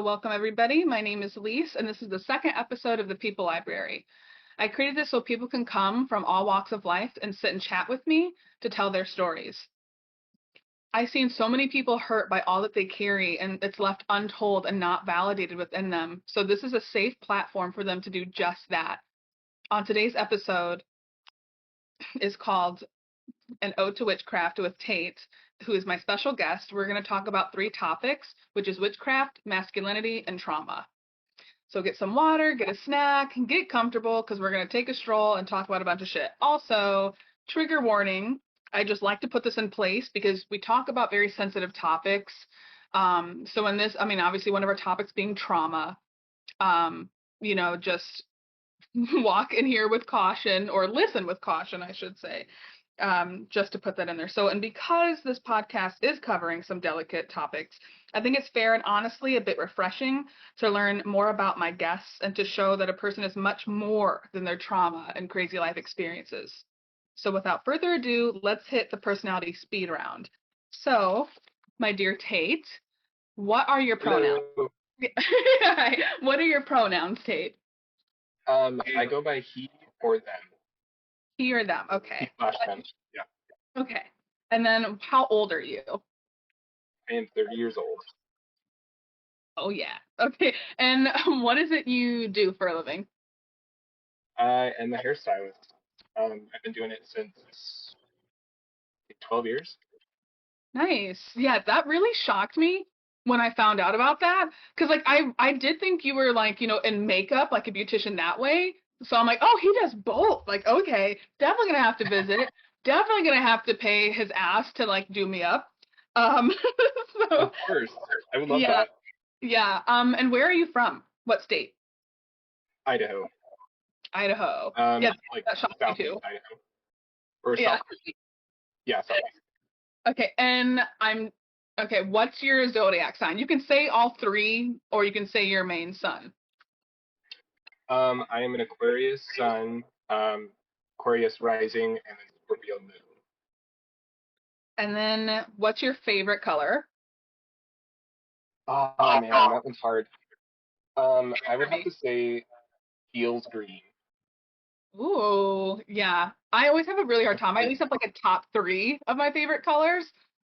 welcome everybody. My name is Lise, and this is the second episode of the People Library. I created this so people can come from all walks of life and sit and chat with me to tell their stories. I've seen so many people hurt by all that they carry, and it's left untold and not validated within them. So this is a safe platform for them to do just that. On today's episode is called An Ode to Witchcraft with Tate, who is my special guest. We're going to talk about three topics, which is witchcraft, masculinity, and trauma. So get some water, get a snack, get comfortable, because we're going to take a stroll and talk about a bunch of shit. Also, trigger warning, I just like to put this in place because we talk about very sensitive topics. So in this, obviously one of our topics being trauma, just walk in here with caution, or listen with caution, I should say. Just to put that in there. So, and because this podcast is covering some delicate topics, I think it's fair and honestly a bit refreshing to learn more about my guests and to show that a person is much more than their trauma and crazy life experiences. So without further ado, let's hit the personality speed round. So, my dear Tate, what are your pronouns? Hello. What are your pronouns, Tate? I go by he or them. He or them, He okay. slash them. Yeah. Okay. And then how old are you? I am 30 years old. Oh yeah. Okay. And what is it you do for a living? I am a hairstylist. I've been doing it since 12 years. Nice. Yeah, that really shocked me when I found out about that. Cause like I did think you were like, in makeup, like a beautician that way. So I'm like, oh, he does both. Like, okay, definitely gonna have to visit. Definitely gonna have to pay his ass to like do me up. Um, so Of course. I would love yeah, that. yeah. And where are you from? What state? Idaho. Idaho. Yeah, Like that shocked me southeast too. Idaho. Or Yeah. south. Yeah, southeast. Okay, and what's your zodiac sign? You can say all three, or you can say your main sun. I am an Aquarius sun, Aquarius rising, and then Scorpio moon. And then what's your favorite color? Oh man, that one's hard. I would have to say Teal's green. Ooh, yeah. I always have a really hard time. I at least have like a top three of my favorite colors.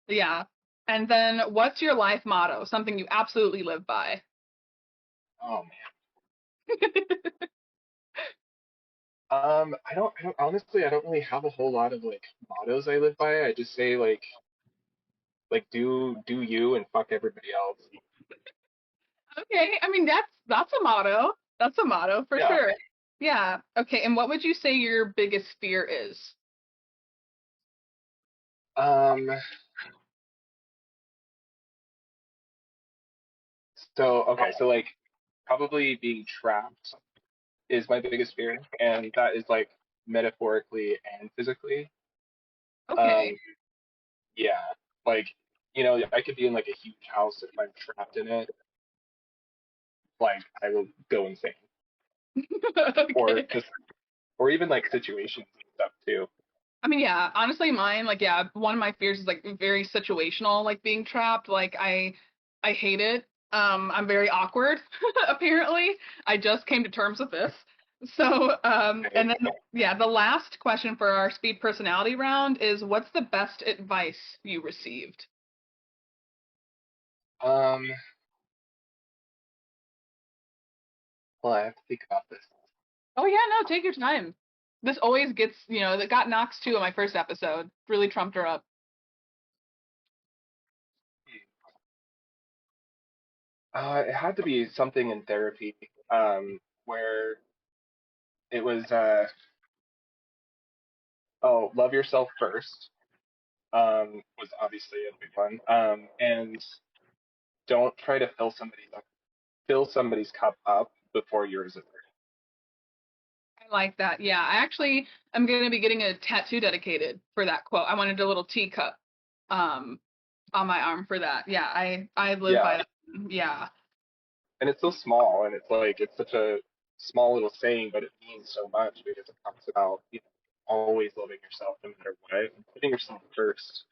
Yeah. And then what's your life motto? Something you absolutely live by. Oh I don't really have a whole lot of like mottos I live by. I just say like do you and fuck everybody else. Okay, that's a motto. That's a motto for Yeah. sure. Yeah. Okay, and what would you say your biggest fear is? Um. So like probably being trapped is my biggest fear, and that is like metaphorically and physically. Okay. Um. Yeah. Like I could be in like a huge house if I'm trapped in it. Like I will go insane, or Okay. just or even like situations and stuff too. Yeah, honestly mine, like yeah, one of my fears is like very situational, like being trapped. Like I hate it. I'm very awkward, apparently. I just came to terms with this. So, Right? and then yeah, the last question for our speed personality round is what's the best advice you received? Um. Well, I have to think about this. Oh yeah, no, take your time. This always gets, that got Knox too in my first episode. Really trumped her up. It had to be something in therapy, where it was, love yourself first, was obviously a big one, and don't try to fill somebody's cup up before yours is I like that. Yeah, I actually am going to be getting a tattoo dedicated for that quote. I wanted a little teacup um on my arm for that. Yeah, I ready. live by Yeah, that. Yeah. and it's so small, and it's like it's such a small little saying, but it means so much because it talks about always loving yourself no matter what, and putting yourself first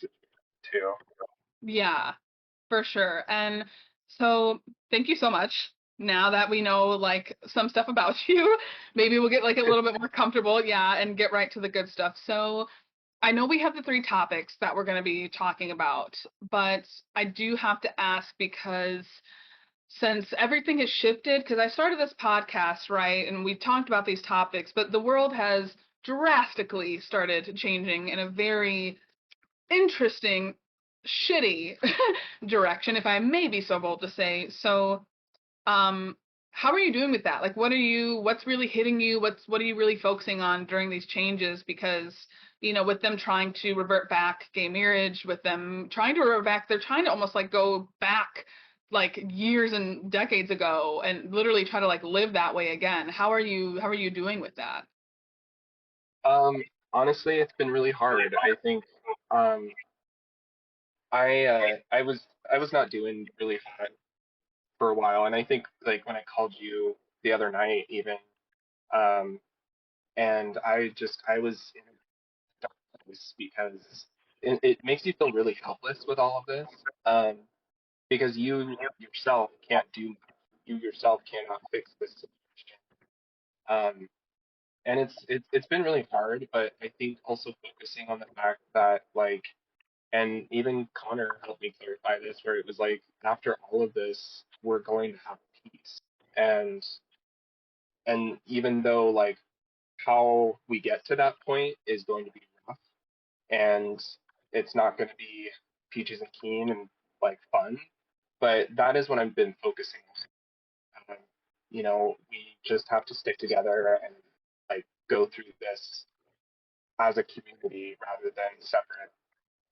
too. Yeah, for sure. And So thank you so much. Now that we know like some stuff about you, maybe we'll get like a little bit more comfortable, yeah, and get right to the good stuff. So I know we have the three topics that we're going to be talking about, but I do have to ask because since everything has shifted, because I started this podcast, right, and we talked about these topics, but the world has drastically started changing in a very interesting, shitty direction, if I may be so bold to say. So, um, how are you doing with that? Like, what's really hitting you? What are you really focusing on during these changes? Because, with them trying to revert back gay marriage, with them trying to revert back, they're trying to almost like go back like years and decades ago and literally try to like live that way again. How are you doing with that? Um, Honestly, it's been really hard. I think um, I was not doing really hot for a while, and I think like when I called you the other night, even, um, and I was in a dark place because it makes you feel really helpless with all of this, because you yourself cannot fix this situation. Um, and it's been really hard, but I think also focusing on the fact that like, and even Connor helped me clarify this, where it was like after all of this, we're going to have peace, and even though like how we get to that point is going to be rough, and it's not going to be peaches and keen and like fun, but that is what I've been focusing on. We just have to stick together and like go through this as a community rather than separate.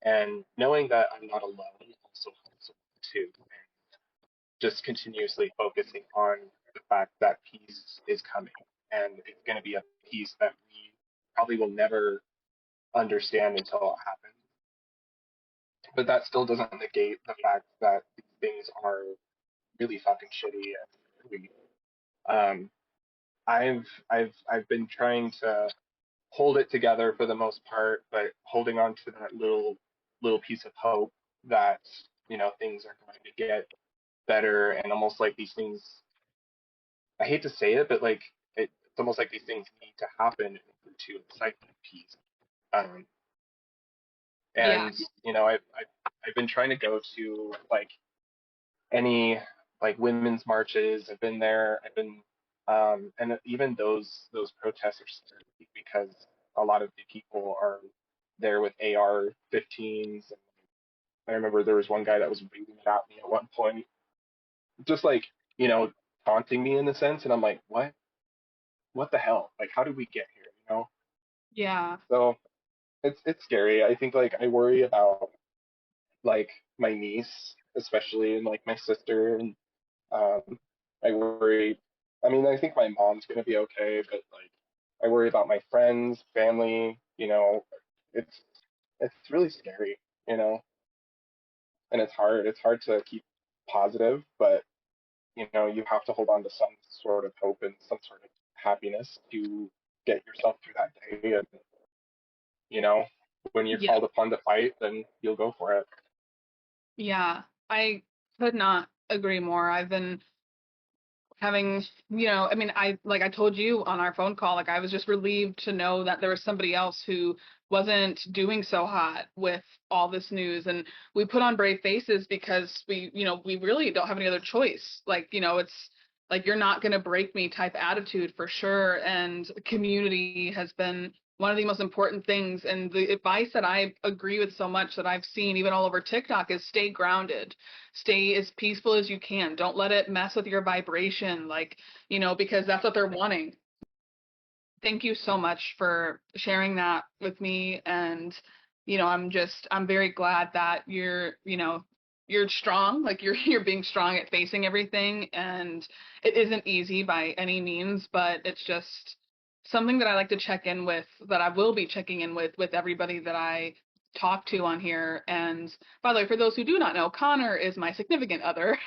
And knowing that I'm not alone also helps too. And just continuously focusing on the fact that peace is coming, and it's going to be a peace that we probably will never understand until it happens. But that still doesn't negate the fact that these things are really fucking shitty and really. Um, I've been trying to hold it together for the most part, but holding on to that little piece of hope that things are going to get better, and almost like these things. I hate to say it, but like it's almost like these things need to happen in order to incite peace. Um, Yeah. and I've been trying to go to like any like women's marches. I've been there. I've been and even those protests are scary because a lot of the people are there with AR-15s. And I remember there was one guy that was waving it at me at one point, just like you know taunting me in a sense, and I'm like, what the hell? Like, how did we get here? Yeah. So it's scary. I think like I worry about like my niece, especially, and like my sister, and um, I worry. I mean, I think my mom's gonna be okay, but like I worry about my friends, family. It's it's really scary, and it's hard. It's hard to keep positive, but you have to hold on to some sort of hope and some sort of happiness to get yourself through that day. And you know, when you're Yeah. called upon to fight, then you'll go for it. Yeah. I could not agree more. I've been having, I mean, I told you on our phone call, like I was just relieved to know that there was somebody else who wasn't doing so hot with all this news. And we put on brave faces because we really don't have any other choice. Like, it's like you're not going to break me type attitude for sure. And community has been one of the most important things. And the advice that I agree with so much that I've seen even all over TikTok is stay grounded, stay as peaceful as you can. Don't let it mess with your vibration, like, because that's what they're wanting. Thank you so much for sharing that with me. And, I'm very glad that you're strong, like you're being strong at facing everything. And it isn't easy by any means, but it's just something that I like to check in with, that I will be checking in with everybody that I talk to on here. And by the way, for those who do not know, Connor is my significant other.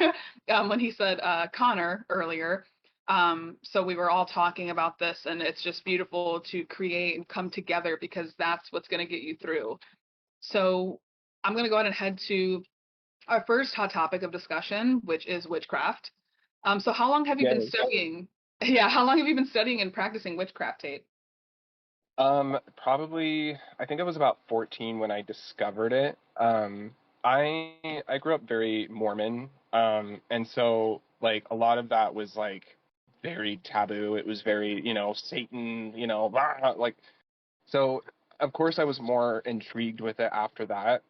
When he said Connor earlier, so we were all talking about this, and it's just beautiful to create and come together because that's what's going to get you through. So I'm going to go ahead and head to our first hot topic of discussion, which is witchcraft. So how long have you been Yay. studying? Yeah, how long have you been studying and practicing witchcraft, Tate? Probably, I think I was about 14 when I discovered it. I grew up very Mormon, and so like a lot of that was like very taboo. It was very, Satan, blah, like so. Of course, I was more intrigued with it after that,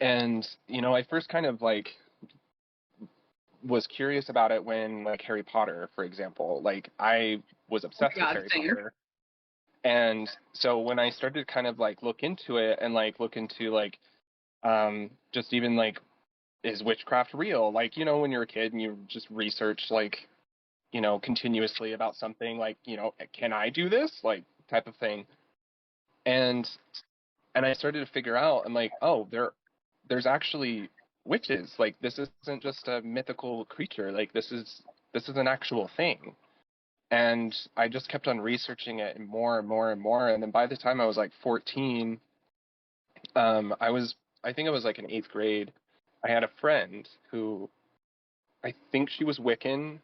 and I first kind of like was curious about it when like Harry Potter, for example. Like I was Oh obsessed my with God, Harry same. Potter. And so when I started kind of like look into it and like look into like just even like is witchcraft real? Like, when you're a kid and you just research like, continuously about something like, can I do this? Like type of thing. And I started to figure out I'm like, oh, there's actually witches. Like this isn't just a mythical creature. Like this is an actual thing. And I just kept on researching it more and more and more. And then by the time I was like 14, I was, I think I was like in eighth grade. I had a friend who I think she was Wiccan,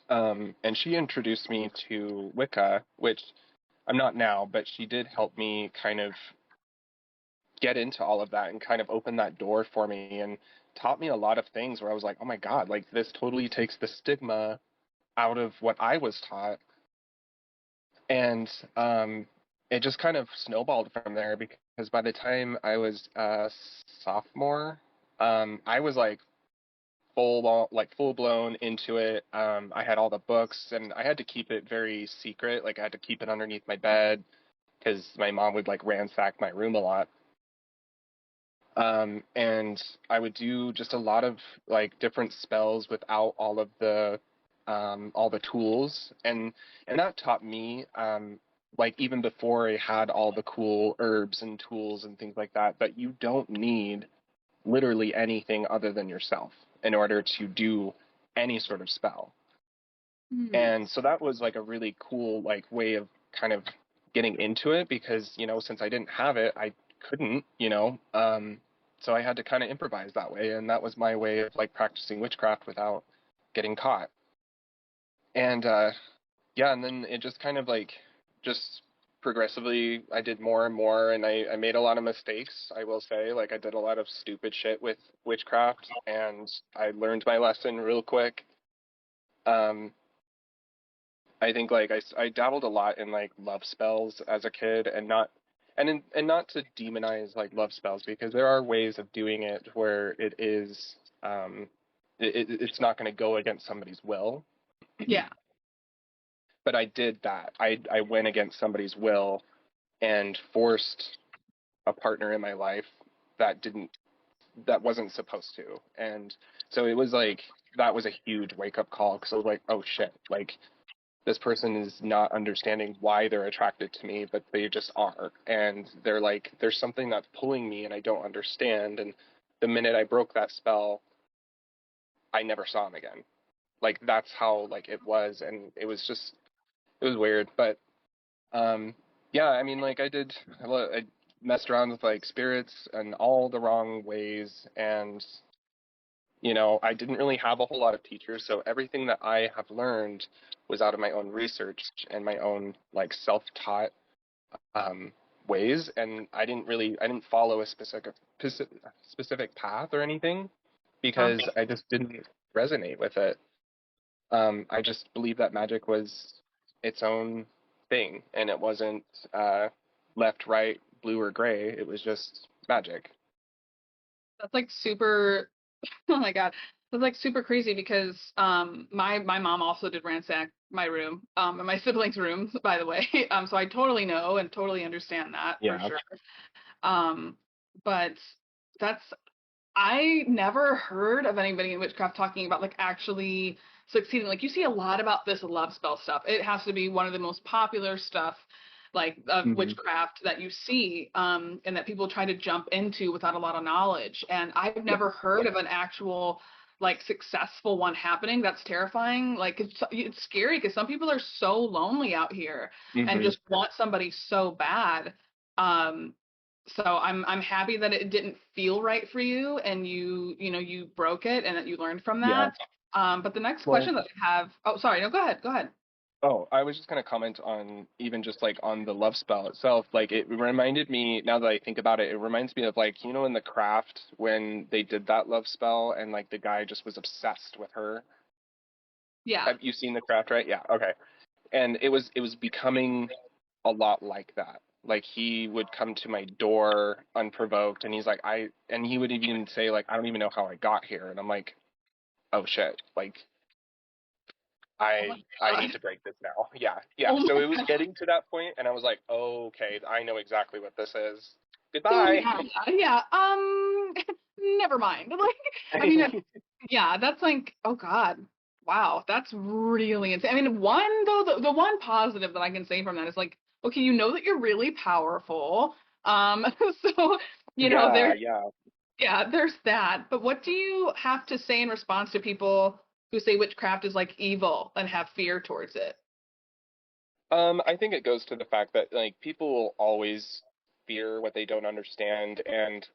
and she introduced me to Wicca, which I'm not now, but she did help me kind of get into all of that and kind of open that door for me and taught me a lot of things where I was like, oh my God, like this totally takes the stigma out of what I was taught. And it just kind of snowballed from there because by the time I was a sophomore, I was like full blown into it. I had all the books and I had to keep it very secret. Like I had to keep it underneath my bed because my mom would like ransack my room a lot. And I would do just a lot of like different spells without all the tools, and that taught me like even before I had all the cool herbs and tools and things like that, that you don't need literally anything other than yourself in order to do any sort of spell. Hmm. And so that was like a really cool like way of kind of getting into it because, since I didn't have it, I couldn't, so I had to kind of improvise that way, and that was my way of like practicing witchcraft without getting caught. And yeah, and then it just kind of like just progressively I did more and more, and I made a lot of mistakes, I will say. Like I did a lot of stupid shit with witchcraft, and I learned my lesson real quick. Um, I think like I dabbled a lot in like love spells as a kid, and not to demonize like love spells because there are ways of doing it where it is it's not going to go against somebody's will. Yeah. But I did that. I went against somebody's will and forced a partner in my life that didn't that wasn't supposed to. And so it was like that was a huge wake up call because I was like, oh shit, like this person is not understanding why they're attracted to me, but they just are. And they're like, there's something that's pulling me and I don't understand. And the minute I broke that spell, I never saw him again. Like that's how like it was. And it was weird. But um, yeah, I mean, like I messed around with like spirits and all the wrong ways. And I didn't really have a whole lot of teachers, so everything that I have learned was out of my own research and my own like self-taught um, ways, and I didn't follow a specific path or anything Huh. because I just didn't resonate with it. I just believed that magic was its own thing, and it wasn't left, right, blue or gray. It was just magic. That's like super. Oh my God. That's like super crazy because my mom also did ransack my room and my siblings' rooms, by the way. So I totally know and totally understand that for Yeah. sure. Um, but that's I never heard of anybody in witchcraft talking about like actually succeeding. Like you see a lot about this love spell stuff. It has to be one of the most popular stuff like of Hmm. witchcraft that you see and that people try to jump into without a lot of knowledge. And I've Yeah. never heard of an actual like successful one happening. That's terrifying. Like it's scary because some people are so lonely out here and Hmm. just want somebody so bad. Um So I'm happy that it didn't feel right for you and you broke it and that you learned from Yeah. that. But the next Well, question that I have, oh, sorry, no, go ahead, go ahead. oh, I was just gonna comment on even just like on the love spell itself. Like it reminded me, now that I think about it, it reminds me of like, in the craft when they did that love spell and like the guy just was obsessed with her. Yeah. Have you seen the craft, right? Yeah, okay. And it was becoming a lot like that. Like he would come to my door unprovoked and he's like, and he would even say like, I don't even know how I got here. And I'm like, oh shit, like Oh my I God. need to break this now. Yeah, yeah. Oh So my it was God. getting to that point, and I was like, oh, okay, I know exactly what this is. So Goodbye. yeah, yeah. Never mind. Like, I mean, yeah, that's like, oh God, wow, that's really insane. I mean, one though, the one positive that I can say from that is like, okay, you know that you're really powerful. So Yeah, there, yeah. yeah, there's that. But what do you have to say in response to people who say witchcraft is like evil and have fear towards it? I think it goes to the fact that like people will always fear what they don't understand, and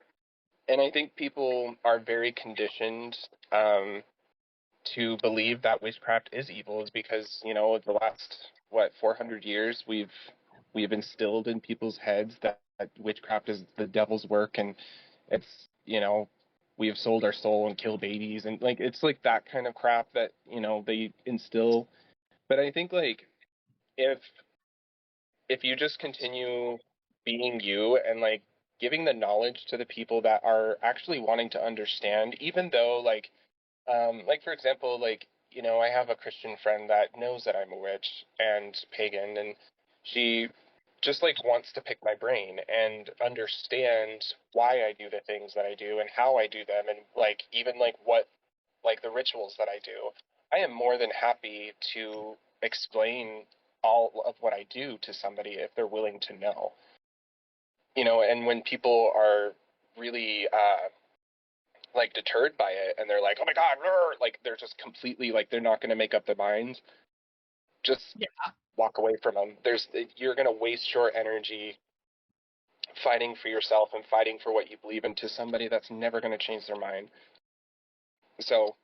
I think people are very conditioned to believe that witchcraft is evil is because, the last, what, 400 years we've instilled in people's heads that witchcraft is the devil's work and it's, we have sold our soul and kill babies and like it's like that kind of crap that, they instill. But I think like if if you just continue being you and like giving the knowledge to the people that are actually wanting to understand, even though like for example, like I have a Christian friend that knows that I'm a witch and pagan, and she just like wants to pick my brain and understand why I do the things that I do and how I do them, and like even like what like the rituals that I do. I am more than happy to explain all of what I do to somebody if they're willing to know. And when people are really like deterred by it and they're like, oh my god, like they're just completely like they're not going to make up their minds, just Yeah. walk away from them. You're going to waste your energy fighting for yourself and fighting for what you believe into somebody that's never going to change their mind. So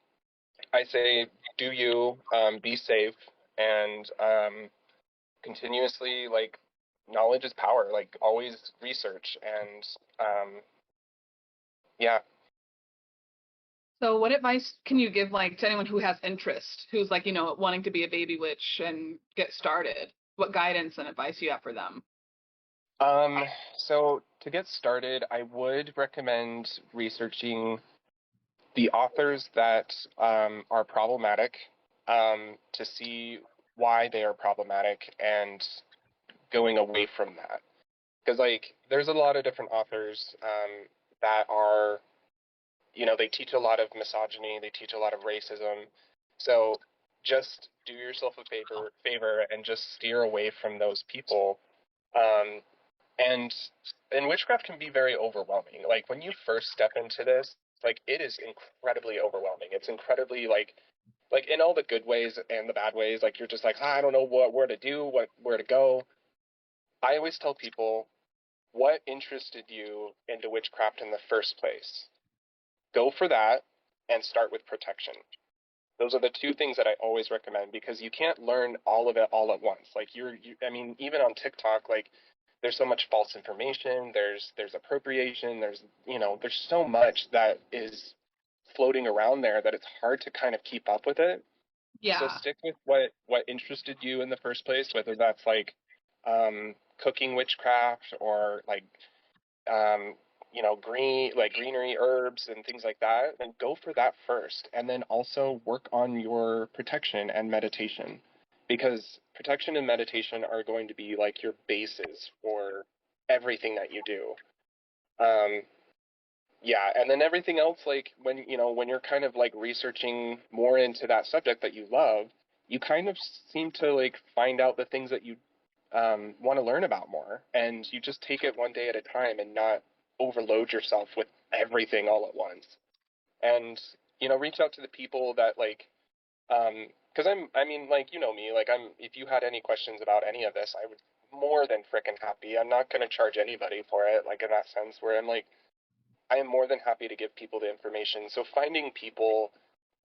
I say do you, be safe, and continuously like knowledge is power, like always research, and yeah. So what advice can you give like to anyone who has interest, who's like, wanting to be a baby witch and get started? What guidance and advice do you have for them? um so to get started, I would recommend researching the authors that are problematic, to see why they are problematic and going away from that. Because, like, there's a lot of different authors that are, they teach a lot of misogyny, they teach a lot of racism. So just do yourself a favor and just steer away from those people. Um, and and witchcraft can be very overwhelming. Like when you first step into this, like it is incredibly overwhelming. It's incredibly like in all the good ways and the bad ways. Like you're just like, I don't know where to do, where to go. I always tell people, what interested you into witchcraft in the first place? Go for that and start with protection. Those are the two things that I always recommend because you can't learn all of it all at once. Like I mean, even on TikTok, like there's so much false information, there's appropriation, there's so much that is floating around there that it's hard to kind of keep up with it. So Yeah. stick with what interested you in the first place, whether that's like cooking witchcraft or like um, greenery herbs and things like that, then go for that first. And then also work on your protection and meditation. Because protection and meditation are going to be like your bases for everything that you do. Um, yeah, and then everything else, like when you're kind of like researching more into that subject that you love, you kind of seem to like find out the things that you want to learn about more, and you just take it one day at a time and not overload yourself with everything all at once. And reach out to the people that like, because I mean, like me, like if you had any questions about any of this, I would more than frickin' happy. I'm not gonna charge anybody for it, like in that sense, where I'm like, I am more than happy to give people the information. So finding people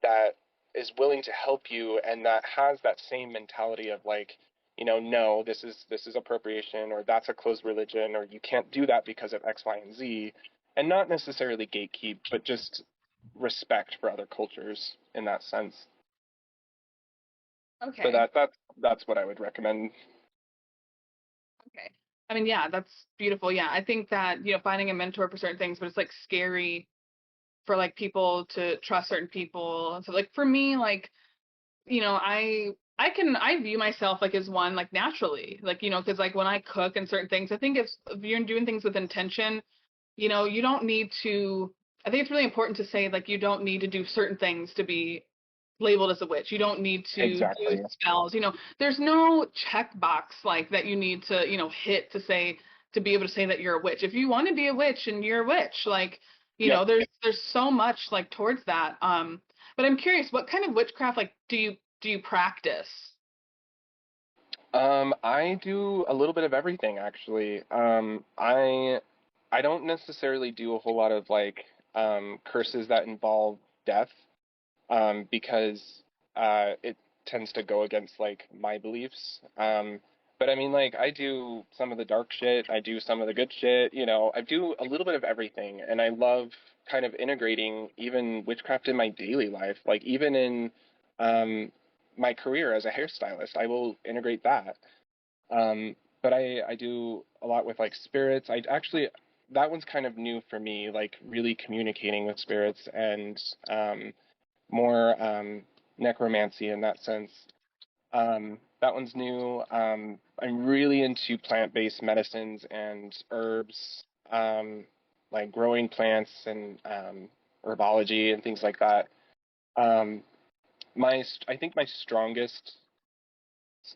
that is willing to help you and that has that same mentality of like, no, this is appropriation, or that's a closed religion, or you can't do that because of X, Y, and Z, and not necessarily gatekeep, but just respect for other cultures in that sense. So Okay. that's what I would recommend. Okay. I mean, yeah, that's beautiful. Yeah, I think that, finding a mentor for certain things, but it's like scary for like people to trust certain people. So like for me, like, I view myself like as one like naturally, like, because like when I cook and certain things, I think if you're doing things with intention, you don't need to. I think it's really important to say like you don't need to do certain things to be labeled as a witch. You don't need to do Exactly. spells. There's no checkbox like that you need to, hit to be able to say that you're a witch. If you want to be a witch and you're a witch, like, Yep. there's so much like towards that. But I'm curious, what kind of witchcraft like do you practice? I do a little bit of everything actually. I don't necessarily do a whole lot of like curses that involve death, because it tends to go against like my beliefs. But I mean, like I do some of the dark shit, I do some of the good shit. I do a little bit of everything, and I love kind of integrating even witchcraft in my daily life, like even in um, my career as a hairstylist, I will integrate that. But I do a lot with like spirits. I actually that one's kind of new for me, like really communicating with spirits and more necromancy in that sense. That one's new. I'm really into plant-based medicines and herbs, like growing plants and herbology and things like that. Um, I think my strongest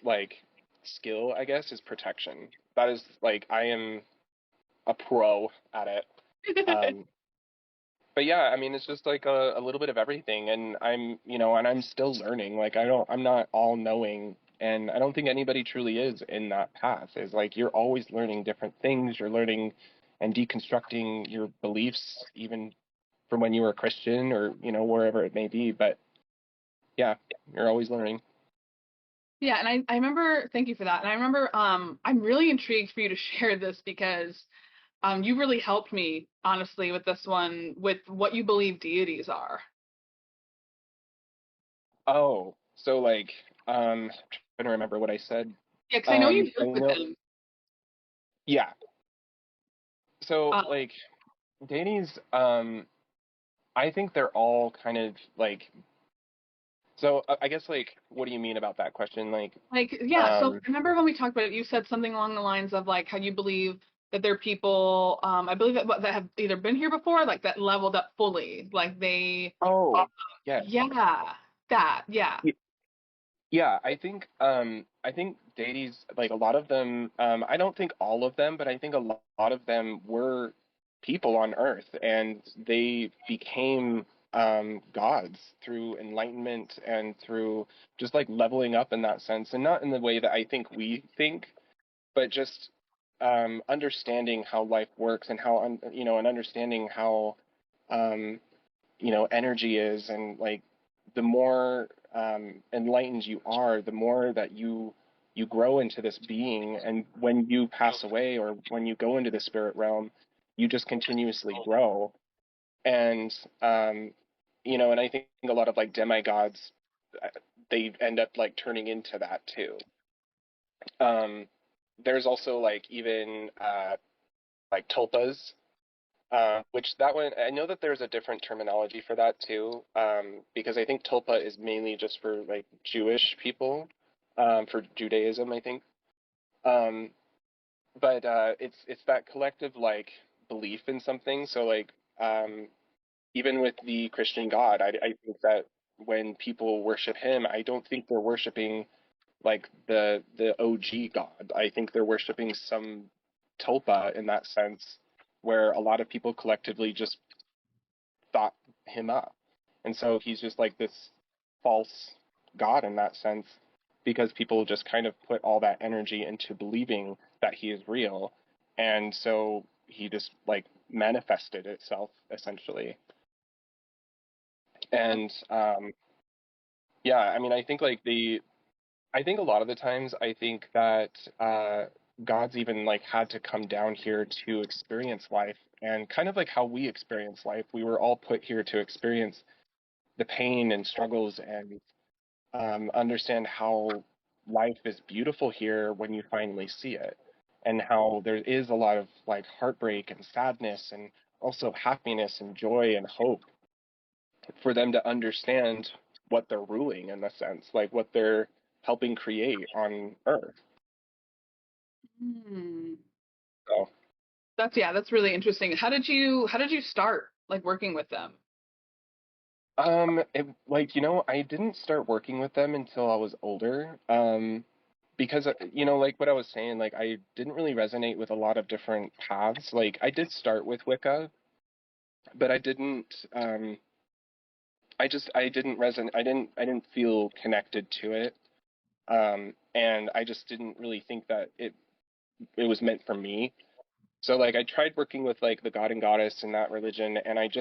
like skill, I guess, is protection. That is like I am a pro at it. Um, but yeah, I mean, it's just like a little bit of everything, and I'm still learning. Like I'm not all knowing, and I don't think anybody truly is in that path. Is like you're always learning different things. You're learning and deconstructing your beliefs, even from when you were a Christian or wherever it may be. But yeah, you're always learning. Yeah, and I remember, thank you for that. And I remember I'm really intrigued for you to share this because you really helped me honestly with this one with what you believe deities are. Oh, so like, trying to remember what I said. Yeah, because I know you I work with know, them. yeah. So Uh, like, Danny's, I think they're all kind of like. So I guess like, what do you mean about that question? Like, like, yeah, so um, remember when we talked about it, you said something along the lines of like how you believe that there are people, I believe that have either been here before, like that leveled up fully, like they, uh, oh, yes. yeah, that, yeah. Yeah, I think deities, like a lot of them, I don't think all of them, but I think a lot of them were people on Earth, and they became gods through enlightenment and through just like leveling up in that sense, and not in the way that I think we think, but just understanding how life works and how and understanding how um, energy is, and like the more enlightened you are, the more that you grow into this being, and when you pass away or when you go into the spirit realm, you just continuously grow. And and I think a lot of like demigods, they end up like turning into that too. Um, there's also like even like tulpas, which that one, I know that there's a different terminology for that too, because I think tulpa is mainly just for like Jewish people, for Judaism, I think. Um, but it's that collective like belief in something. So like even with the Christian God, I think that when people worship him, I don't think they're worshiping like the OG God. I think they're worshiping some tulpa in that sense, where a lot of people collectively just thought him up. And so he's just like this false god in that sense, because people just kind of put all that energy into believing that he is real. And so he just like manifested itself essentially. And yeah, I mean, I think like I think a lot of the times I think that God's even like had to come down here to experience life, and kind of like how we experience life. We were all put here to experience the pain and struggles and understand how life is beautiful here when you finally see it, and how there is a lot of like heartbreak and sadness and also happiness and joy and hope for them to understand what they're ruling in a sense, like what they're helping create on Earth. Hmm. So, That's really interesting. How did you start like working with them? like, I didn't start working with them until I was older. Because, like what I was saying, like I didn't really resonate with a lot of different paths. Like I did start with Wicca, but I didn't resonate. I didn't feel connected to it. And I just didn't really think that it was meant for me. So like I tried working with like the god and goddess in that religion, and it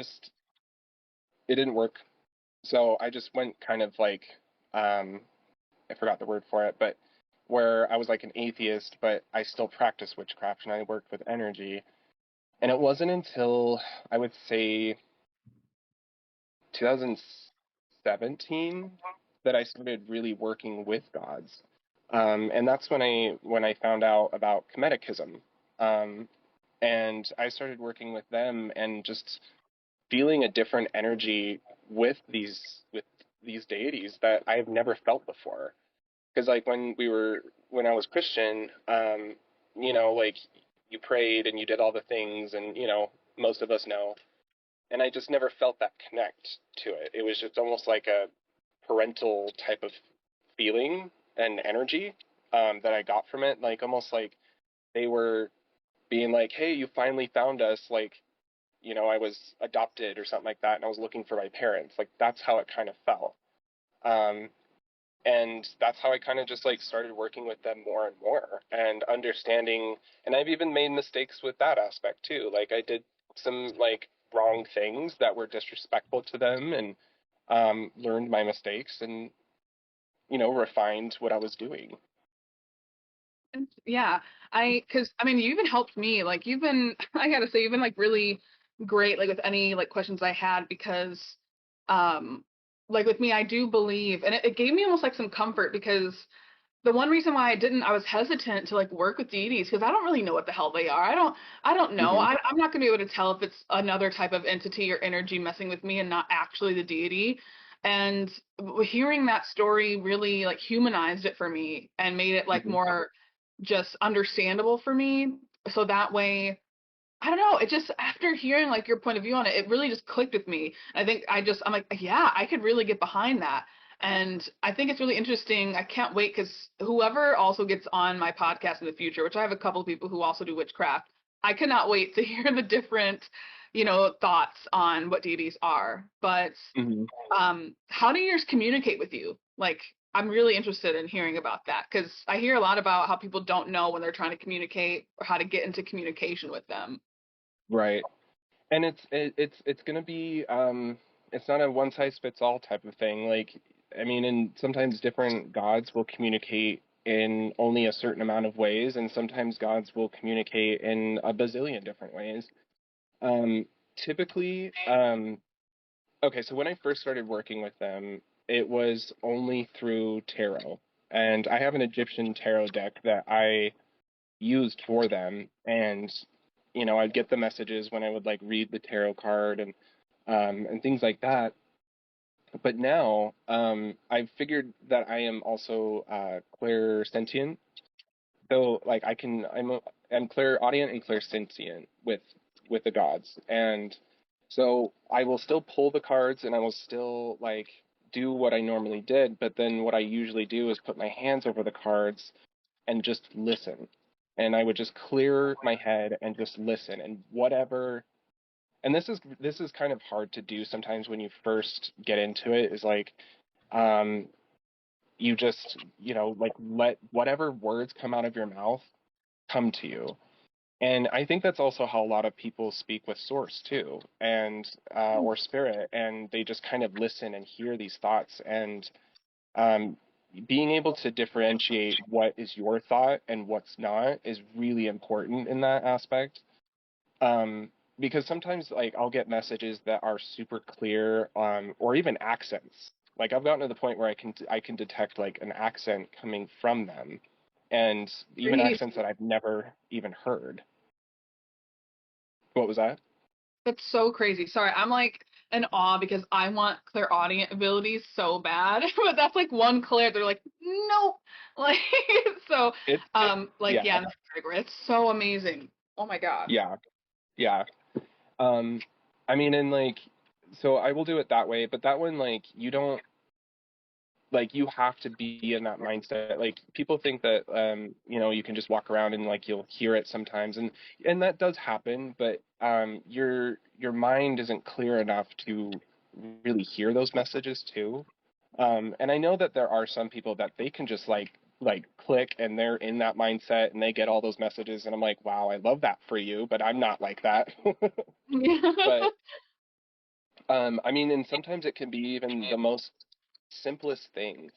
didn't work. So I just went kind of like I forgot the word for it, but where I was like an atheist, but I still practiced witchcraft and I worked with energy. And it wasn't until I would say 2017 that I started really working with gods. And that's when I found out about Kemetichism. Um, and I started working with them and just feeling a different energy with these deities that I've never felt before. Because like when I was Christian, like you prayed and you did all the things, and most of us know, and I just never felt that connect to it. It was just almost like a parental type of feeling and energy that I got from it, like almost like they were being like, "Hey, you finally found us," like I was adopted or something like that, and I was looking for my parents. Like that's how it kind of felt. Um, and that's how I kind of just like started working with them more and more and understanding. And I've even made mistakes with that aspect too. Like I did some like wrong things that were disrespectful to them, and learned my mistakes and refined what I was doing. Yeah, because I mean, you even helped me. Like, you've been, I gotta say, you've been like really great, like with any like questions I had, because, um, like with me, I do believe, and it gave me almost like some comfort, because the one reason why I was hesitant to like work with deities, because I don't really know what the hell they are. I don't know. Hmm. I'm not gonna be able to tell if it's another type of entity or energy messing with me and not actually the deity. And hearing that story really like humanized it for me and made it like Hmm. more just understandable for me. So that way, I don't know, it just, after hearing like your point of view on it, it really just clicked with me. I'm like, yeah, I could really get behind that. And I think it's really interesting. I can't wait, because whoever also gets on my podcast in the future, which I have a couple of people who also do witchcraft, I cannot wait to hear the different, thoughts on what deities are. But Hmm. how do yours communicate with you? Like, I'm really interested in hearing about that, because I hear a lot about how people don't know when they're trying to communicate or how to get into communication with them. Right. And it's gonna be it's not a one size fits all type of thing. Like I mean, and sometimes different gods will communicate in only a certain amount of ways, and sometimes gods will communicate in a bazillion different ways. Um, typically, okay, so when I first started working with them, it was only through tarot, and I have an Egyptian tarot deck that I used for them, and I'd get the messages when I would like read the tarot card and things like that. But now I've figured that I am also clairsentient. So like I'm clairaudient and clairsentient with the gods, and so I will still pull the cards and I will still like do what I normally did. But then what I usually do is put my hands over the cards and just listen. And I would just clear my head and just listen, and whatever. And this is kind of hard to do sometimes when you first get into it, is like um you just, like let whatever words come out of your mouth come to you. And I think that's also how a lot of people speak with source too, and or spirit, and they just kind of listen and hear these thoughts. And um, being able to differentiate what is your thought and what's not is really important in that aspect. Um, because sometimes like I'll get messages that are super clear, or even accents. Like I've gotten to the point where I can detect like an accent coming from them, and even Crazy. accents that I've never even heard. What was that? That's so crazy. Sorry, I'm like in awe because I want clairaudient abilities so bad, but that's like one clair. They're like, nope. Like so, It's like yeah, yeah, it's so amazing. Oh my God. yeah, yeah. Um, I mean, and like, so I will do it that way, but that one, like, you don't like you have to be in that mindset. Like people think that you can just walk around and like you'll hear it sometimes, and that does happen, but your mind isn't clear enough to really hear those messages too. And I know that there are some people that they can just like click and they're in that mindset and they get all those messages, and I'm like, wow, I love that for you, but I'm not like that. But I mean, and sometimes it can be even the most simplest things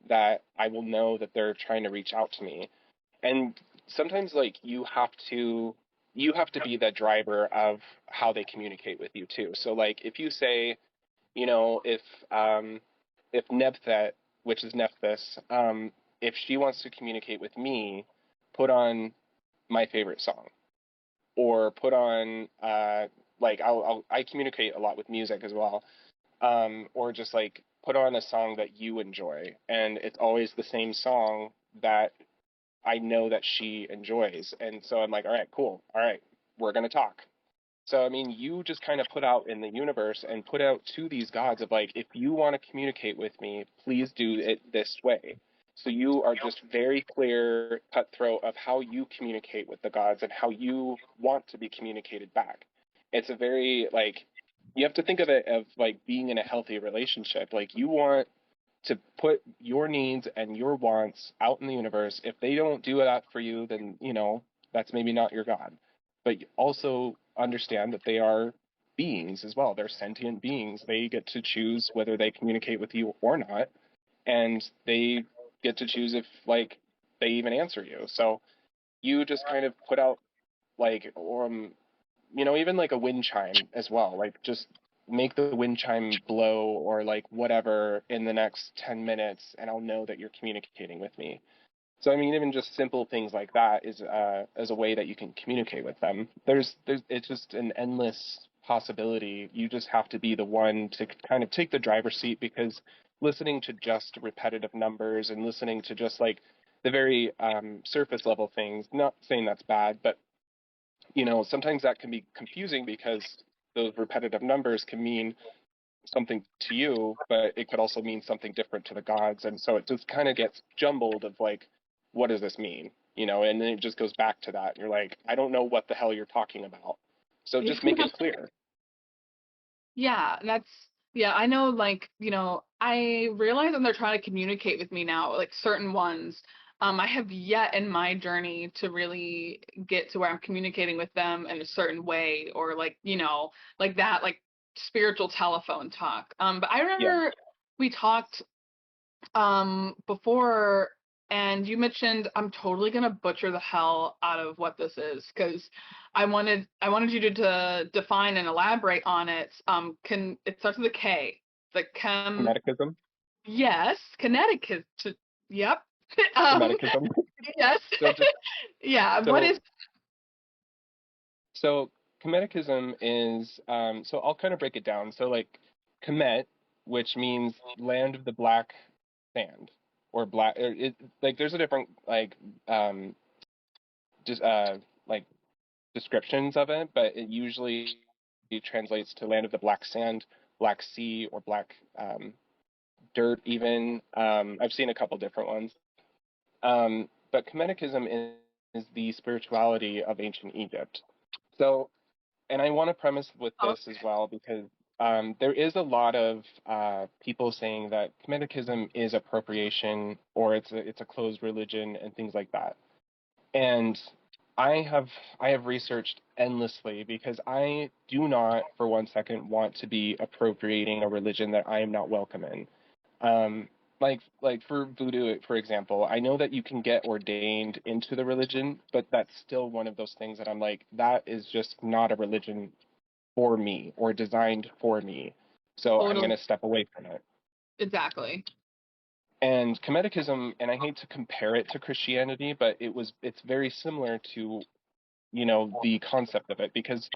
that I will know that they're trying to reach out to me. And sometimes like you have to be the driver of how they communicate with you too. So like if you say, if Nebthet, which is Nephthys, if she wants to communicate with me, put on my favorite song, or put on like I communicate a lot with music as well, or just like put on a song that you enjoy, and it's always the same song that I know that she enjoys, and so I'm like, all right, cool, all right, we're gonna talk. So I mean, you just kind of put out in the universe and put out to these gods of like, if you want to communicate with me, please do it this way. So you are just very clear, cutthroat of how you communicate with the gods and how you want to be communicated back. It's a very like you have to think of it of like being in a healthy relationship. Like you want to put your needs and your wants out in the universe. If they don't do that for you, then that's maybe not your God. But also understand that they are beings as well. They're sentient beings. They get to choose whether they communicate with you or not, and they get to choose if like they even answer you. So you just kind of put out like even like a wind chime as well. Like just make the wind chime blow or like whatever in the next 10 minutes, and I'll know that you're communicating with me. So I mean, even just simple things like that is a way that you can communicate with them. There's it's just an endless possibility. You just have to be the one to kind of take the driver's seat, because listening to just repetitive numbers and listening to just like the very surface level things, not saying that's bad, but sometimes that can be confusing because those repetitive numbers can mean something to you, but it could also mean something different to the gods. And so it just kind of gets jumbled of like, what does this mean? And then it just goes back to that. You're like, I don't know what the hell you're talking about. So just make it clear. Yeah, that's yeah, I know like, I realize when they're trying to communicate with me now, like certain ones, I have yet in my journey to really get to where I'm communicating with them in a certain way or like, like that, like spiritual telephone talk. But I Yeah. remember we talked before, and you mentioned, I'm totally gonna butcher the hell out of what this is because I wanted you to define and elaborate on it. Can it starts with a K? The Hermeticism. yes, Connecticut. Yep. um Hermeticism. yes. So just Yeah, what so is so Hermeticism is so I'll kind of break it down. So like Kemet, which means land of the black sand, or black, like there's a different like just like descriptions of it, but it usually translates to land of the black sand, black sea, or black dirt even. I've seen a couple different ones. But Kemeticism is the spirituality of ancient Egypt. So, and I want to premise with this as okay? well, because there is a lot of people saying that Kemeticism is appropriation or it's a closed religion and things like that. And I have I have researched endlessly because I do not for one second want to be appropriating a religion that I am not welcome in. Um, like for voodoo, for example, I know that you can get ordained into the religion, but that's still one of those things that I'm like, that is just not a religion for me or designed for me. So I'm going Totally. to step away from it. Exactly. And Kemeticism, and I hate to compare it to Christianity, but it's very similar to, the concept of it because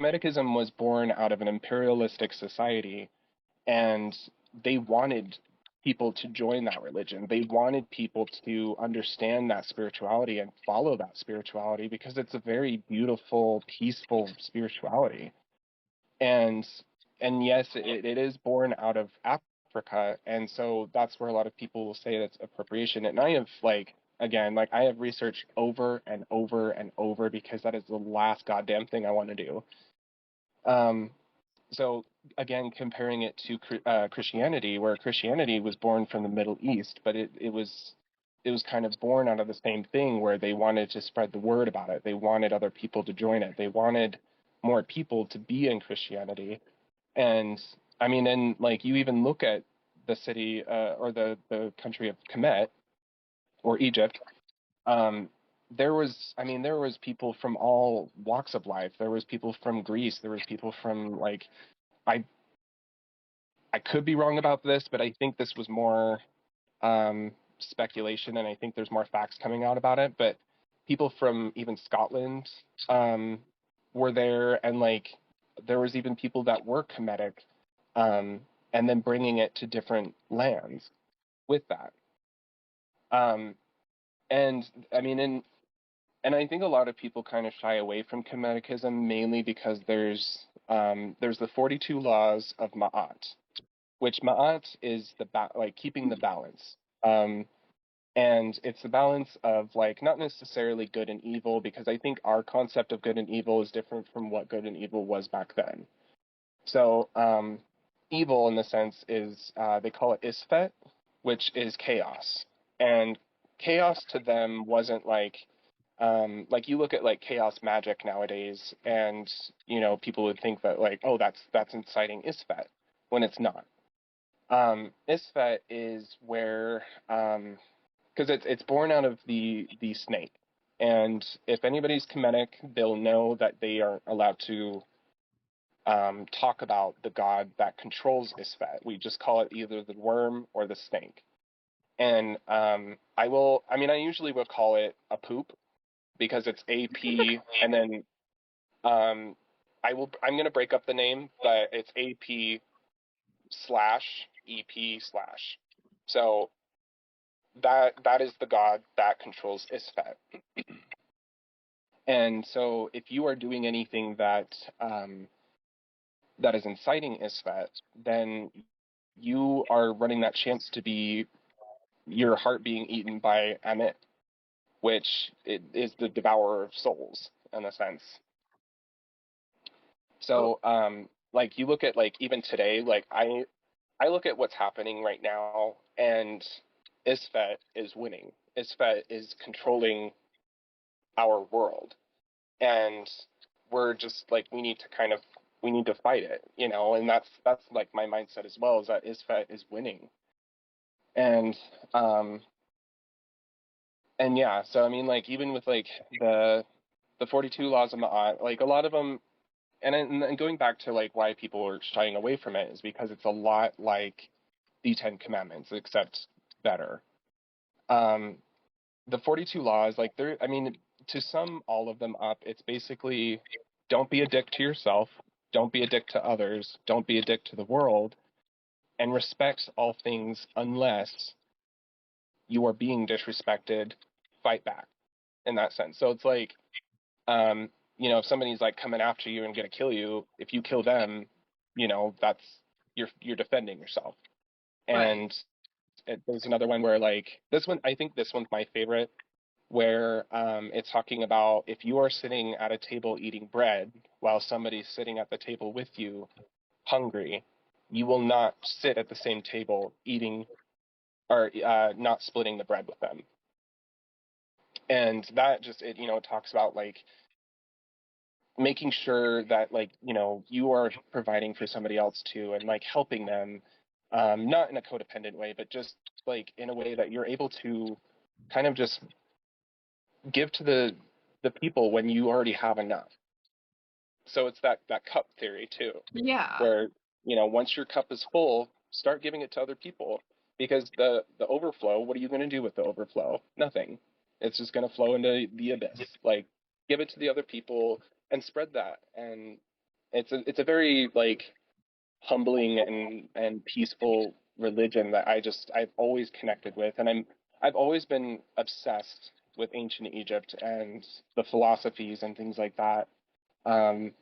Kemeticism was born out of an imperialistic society and they wanted people to join that religion. They wanted people to understand that spirituality and follow that spirituality because it's a very beautiful, peaceful spirituality. And yes, it is born out of Africa, and so that's where a lot of people will say that's appropriation. And I have I have researched over and over and over because that is the last goddamn thing I want to do. Um, so again, comparing it to Christianity, where Christianity was born from the Middle East, but it was kind of born out of the same thing where they wanted to spread the word about it. They wanted other people to join it. They wanted more people to be in Christianity. And I mean, and like you even look at the city or the country of Kemet or Egypt. Um, there was people from all walks of life. There was people from Greece. There was people from I I could be wrong about this, but I think this was more speculation, and I think there's more facts coming out about it. But people from even Scotland were there, and there was even people that were Kemetic, um, and then bringing it to different lands with that. Um, and I mean, and I think a lot of people kind of shy away from Kemeticism mainly because there's the 42 laws of Ma'at, which Ma'at is keeping the balance. And it's the balance of not necessarily good and evil because I think our concept of good and evil is different from what good and evil was back then. So evil in the sense is they call it Isfet, which is chaos, and chaos to them wasn't like you look at chaos magic nowadays, and people would think that oh that's inciting Isfet when it's not. Isfet is where because it's born out of the snake, and if anybody's Kemetic, they'll know that they are allowed to talk about the god that controls Isfet. We just call it either the worm or the snake. And I usually will call it a poop because it's AP, and then I'm going to break up the name, but it's AP slash EP slash. So that is the god that controls Isfet. And so if you are doing anything that is inciting Isfet, then you are running that chance to be your heart being eaten by Amit, which it is the devourer of souls in a sense. Oh, So you look at even today, I look at what's happening right now, and Isfet is winning. Isfet is controlling our world, and we're just we need to fight it, and that's my mindset as well, is that Isfet is winning. And um and yeah, so I mean even with the 42 laws of Ma'at, a lot of them, and going back to why people are shying away from it is because it's a lot like the 10 Commandments except better. um the 42 laws, I mean, to sum all of them up, it's basically don't be a dick to yourself, don't be a dick to others, don't be a dick to the world, and respect all things unless you are being disrespected, fight back in that sense. So it's um, if somebody's coming after you and gonna kill you, if you kill them, that's you're defending yourself. right. And there's another one where this one, I think this one's my favorite, where it's talking about if you are sitting at a table eating bread while somebody's sitting at the table with you, hungry, you will not sit at the same table eating or not splitting the bread with them. And that just, it, it talks about like making sure that like, you are providing for somebody else too, and like helping them, not in a codependent way, but just like in a way that you're able to kind of just give to the people when you already have enough. So it's that cup theory too, Yeah. where once your cup is full, start giving it to other people, because the overflow, what are you going to do with the overflow? Nothing. It's just going to flow into the abyss. Like, give it to the other people and spread that. And it's a very like humbling and peaceful religion that I've always connected with, and I've always been obsessed with ancient Egypt and the philosophies and things like that. Um,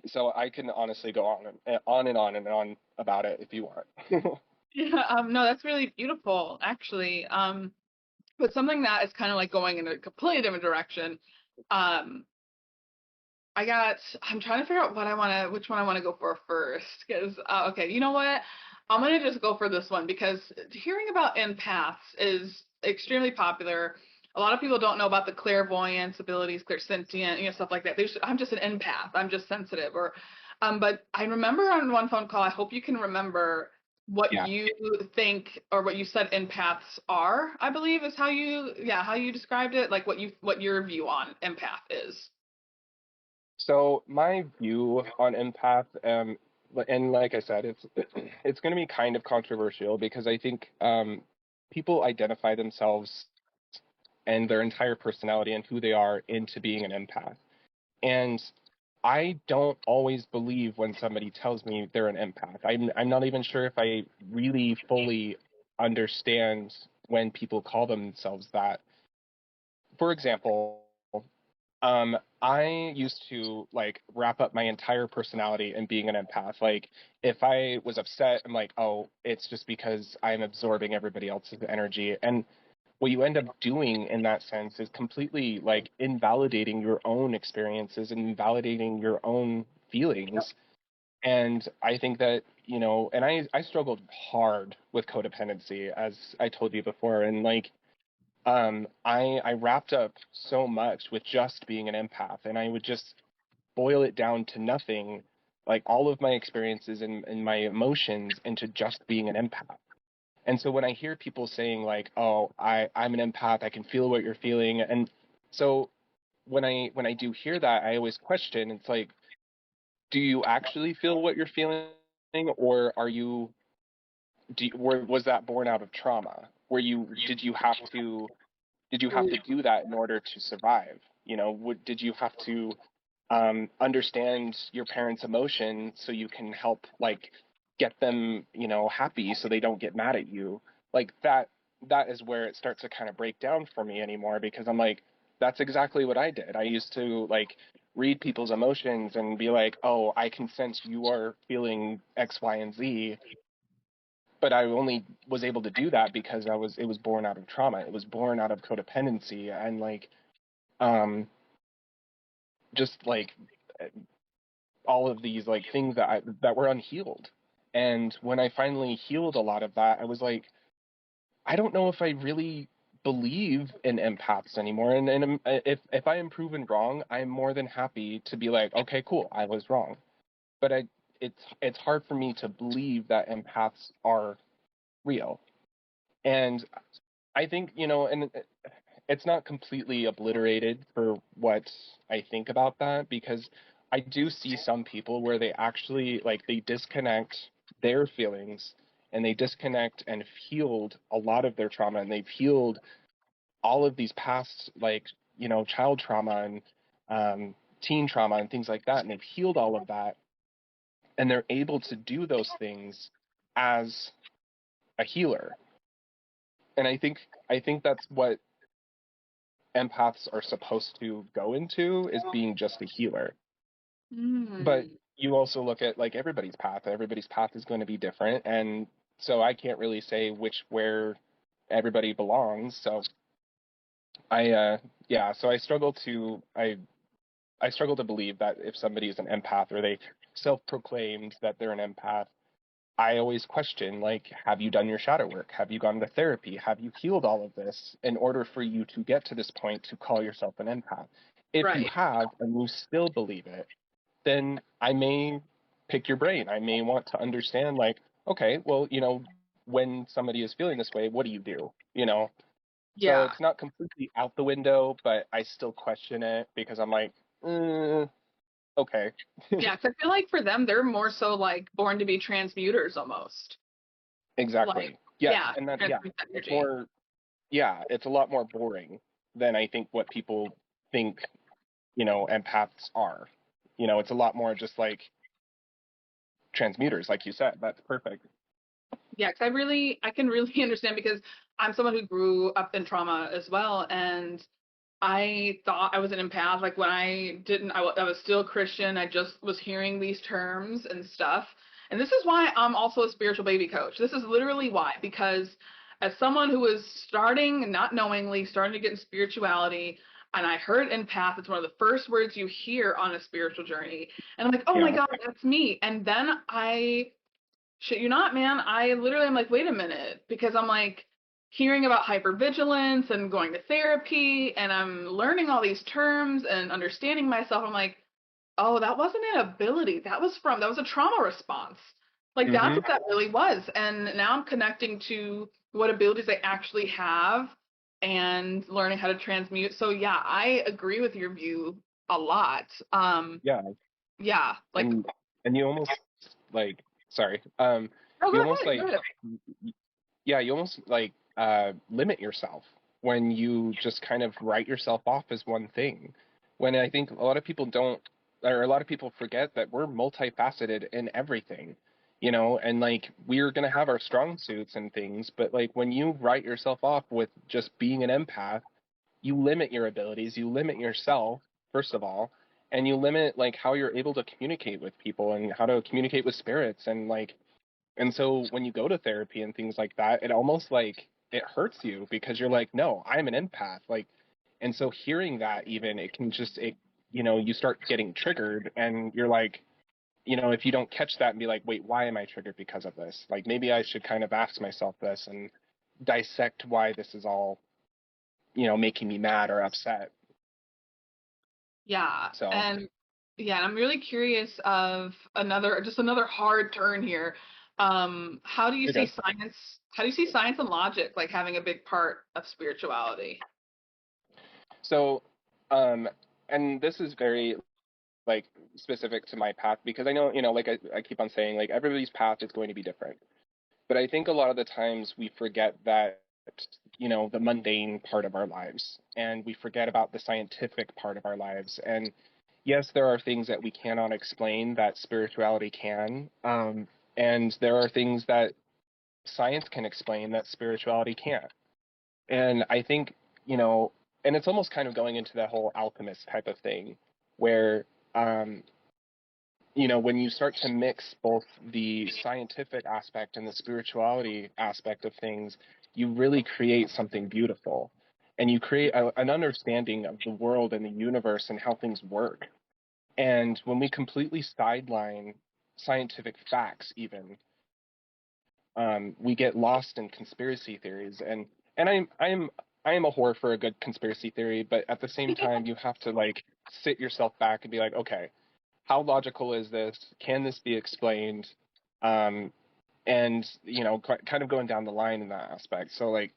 so I can honestly go on and on and on about it if you want. Yeah, no, that's really beautiful, actually. But something that is kind of like going in a completely different direction. Um, I'm trying to figure out which one I want to go for first. Because, okay, you know what? I'm gonna just go for this one because hearing about empaths is extremely popular. A lot of people don't know about the clairvoyance abilities, clairsentient, stuff like that. I'm just an empath. I'm just sensitive. But I remember on one phone call, I hope you can remember what Yeah. you think or what you said empaths are, I believe is how you described it, like what your view on empath is. So my view on empath, and like I said, it's going to be kind of controversial because I think people identify themselves and their entire personality and who they are into being an empath. And I don't always believe when somebody tells me they're an empath. I'm not even sure if I really fully understand when people call themselves that. For example, I used to like wrap up my entire personality in being an empath. Like if I was upset, I'm like, oh, it's just because I'm absorbing everybody else's energy. And what you end up doing in that sense is completely like invalidating your own experiences and invalidating your own feelings. And I think that, and I struggled hard with codependency, as I told you before. And like, I wrapped up so much with just being an empath, and I would just boil it down to nothing, like all of my experiences and my emotions into just being an empath. And so when I hear people saying like, "Oh, I'm an empath, I can feel what you're feeling," and so when I do hear that, I always question. It's like, do you actually feel what you're feeling, or was that born out of trauma? Did you have to do that in order to survive? Did you have to understand your parents' emotion so you can help like get them, happy so they don't get mad at you? Like that is where it starts to kind of break down for me anymore, because I'm like, that's exactly what I did. I used to like read people's emotions and be like, oh, I can sense you are feeling X, Y, and Z, but I only was able to do that because it was born out of trauma. It was born out of codependency and like um just like all of these like things that were unhealed. And when I finally healed a lot of that, I was like, I don't know if I really believe in empaths anymore. And if I am proven wrong, I'm more than happy to be like, okay, cool, I was wrong. But it's hard for me to believe that empaths are real. And I think, and it's not completely obliterated for what I think about that, because I do see some people where they actually like they disconnect their feelings and they disconnect and have healed a lot of their trauma, and they've healed all of these past like child trauma and teen trauma and things like that, and they've healed all of that, and they're able to do those things as a healer. And I think that's what empaths are supposed to go into, is being just a healer. But Mm. you also look at like everybody's path. Everybody's path is going to be different, and so I can't really say where everybody belongs. So I yeah, so I struggle to believe that if somebody is an empath, or self-proclaimed that they're an empath, I always question, like, have you done your shadow work? Have you gone to therapy? Have you healed all of this in order for you to get to this point to call yourself an empath? If you Right. have and you still believe it, then I may pick your brain. I may want to understand, like, okay, well, when somebody is feeling this way, what do you do? So Yeah. it's not completely out the window, but I still question it because I'm like, okay. Yeah, 'cause I feel like for them, they're more so like born to be transmuters almost. Like, Exactly. Yes, yeah, and that, yeah, transmute that it's energy. more, yeah, it's a lot more boring than I think what people think, empaths are. It's a lot more just like transmuters, like you said. That's perfect. Yeah, 'cause I can really understand because I'm someone who grew up in trauma as well, and I thought I was an empath. Like when I didn't, I was still Christian. I just was hearing these terms and stuff. And this is why I'm also a spiritual baby coach. This is literally why, because as someone who was starting, not knowingly, starting to get in spirituality, and I heard empath, it's one of the first words you hear on a spiritual journey. And I'm like, oh my Yeah. God, that's me. And then shit you not, man, I literally am like, wait a minute, because I'm like hearing about hypervigilance and going to therapy and I'm learning all these terms and understanding myself. I'm like, oh, that wasn't an ability. That was a trauma response. Like that's Hmm. what that really was. And now I'm connecting to what abilities I actually have and learning how to transmute. So yeah, I agree with your view a lot. Yeah, Yeah, like, and you almost like, sorry, oh, you go almost ahead, like, go ahead. yeah, you almost like limit yourself when you just kind of write yourself off as one thing. When I think a lot of people don't, or a lot of people forget that we're multifaceted in everything, and like we're gonna have our strong suits and things, but like when you write yourself off with just being an empath, you limit your abilities, you limit yourself, first of all, and you limit like how you're able to communicate with people and how to communicate with spirits and so when you go to therapy and things like that, it almost like it hurts you because you're like, no, I'm an empath. Like, and so hearing that even, it can just, you start getting triggered and you're like, if you don't catch that and be like, wait, why am I triggered because of this? Like, maybe I should kind of ask myself this and dissect why this is all, making me mad or upset. Yeah, So, and yeah, I'm really curious of another hard turn here. How do you you're see good. science? How do you see science and logic like having a big part of spirituality? So, um, and this is very like specific to my path because I know, like I keep on saying, like everybody's path is going to be different. But I think a lot of the times we forget that, the mundane part of our lives and we forget about the scientific part of our lives. And yes, there are things that we cannot explain that spirituality can. And there are things that science can explain that spirituality can't. And I think, you know, and it's almost kind of going into that whole alchemist type of thing where, um, when you start to mix both the scientific aspect and the spirituality aspect of things, you really create something beautiful. And you create an understanding of the world and the universe and how things work. And when we completely sideline scientific facts, even, we get lost in conspiracy theories. And I am a whore for a good conspiracy theory, but at the same time, you have to like sit yourself back and be like, okay, how logical is this? Can this be explained? Um, and kind of going down the line in that aspect. So like,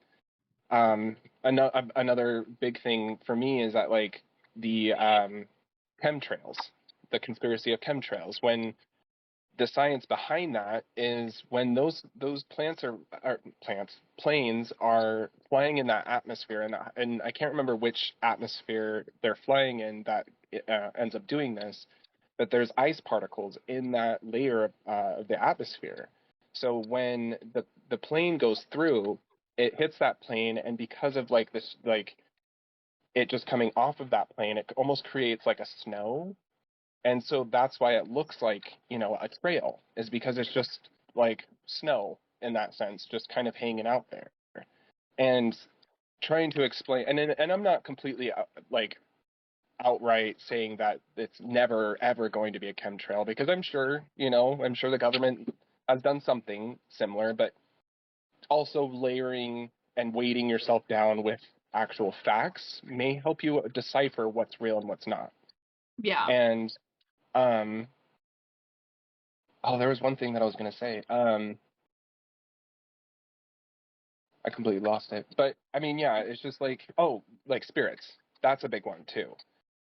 another big thing for me is that like the chemtrails, the conspiracy of chemtrails. When the science behind that is when those planes are flying in that atmosphere, and I can't remember which atmosphere they're flying in that ends up doing this, but there's ice particles in that layer of the atmosphere. So when the plane goes through, it hits that plane, and because of like this, like it just coming off of that plane, it almost creates like a snow, and so that's why it looks like, a trail, is because it's just like snow in that sense, just kind of hanging out there. And trying to explain, and I'm not completely like outright saying that it's never ever going to be a chemtrail, because I'm sure, I'm sure the government has done something similar, but also layering and weighting yourself down with actual facts may help you decipher what's real and what's not. Yeah. And there was one thing that I was going to say. I completely lost it. But I mean, yeah, it's just like, like spirits. That's a big one too.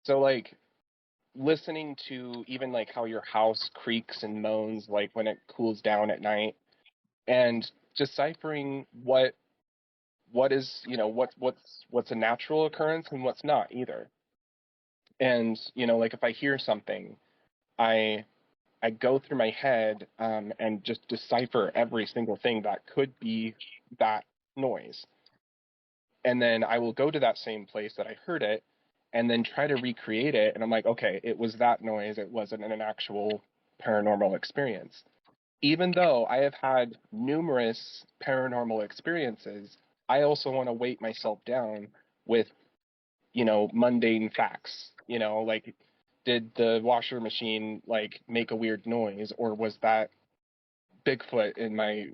So like listening to even like how your house creaks and moans like when it cools down at night, and deciphering what is, what's a natural occurrence and what's not either. And like if I hear something, I I go through my head, and just decipher every single thing that could be that noise. And then I will go to that same place that I heard it and then try to recreate it. And I'm like, okay, it was that noise. It wasn't an actual paranormal experience. Even though I have had numerous paranormal experiences, I also want to weight myself down with, mundane facts. Like, did the washer machine like make a weird noise, or was that Bigfoot in my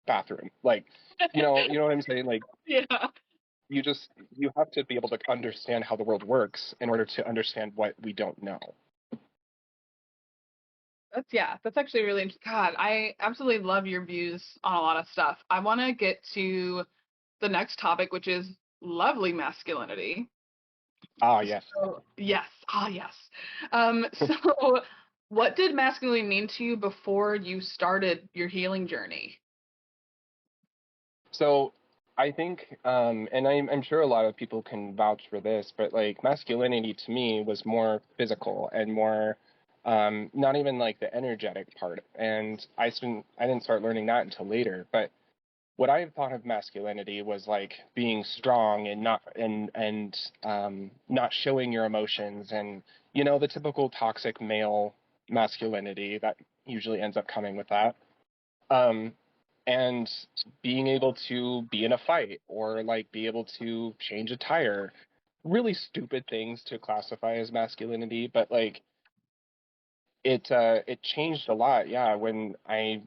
bathroom? Like, you know what I'm saying? Like, Yeah. you have to be able to understand how the world works in order to understand what we don't know. That's actually really interesting. God, I absolutely love your views on a lot of stuff. I want to get to the next topic, which is lovely masculinity. Ah, yes. So, yes. Ah, yes. So what did masculinity mean to you before you started your healing journey? So I think, and I'm sure a lot of people can vouch for this, but like masculinity to me was more physical and more, not even like the energetic part. And I didn't start learning that until later. But what I thought of masculinity was like being strong and not showing your emotions, and the typical toxic male masculinity that usually ends up coming with that. Um, and being able to be in a fight, or like be able to change a tire. Really stupid things to classify as masculinity, but like it changed a lot, yeah, when I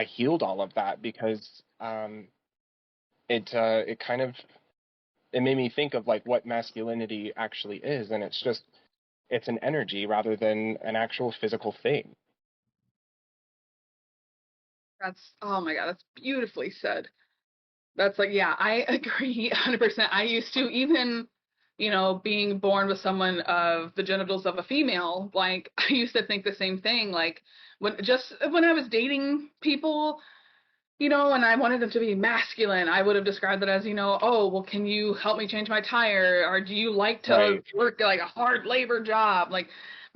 healed all of that, because it kind of it made me think of like what masculinity actually is, and it's an energy rather than an actual physical thing. Oh my God, that's beautifully said. That's like, yeah, I agree 100%. I used to, even, being born with someone of the genitals of a female, like I used to think the same thing. Like when I was dating people, and I wanted them to be masculine, I would have described it as, oh, well, can you help me change my tire? Or do you like to Right. work like a hard labor job? Like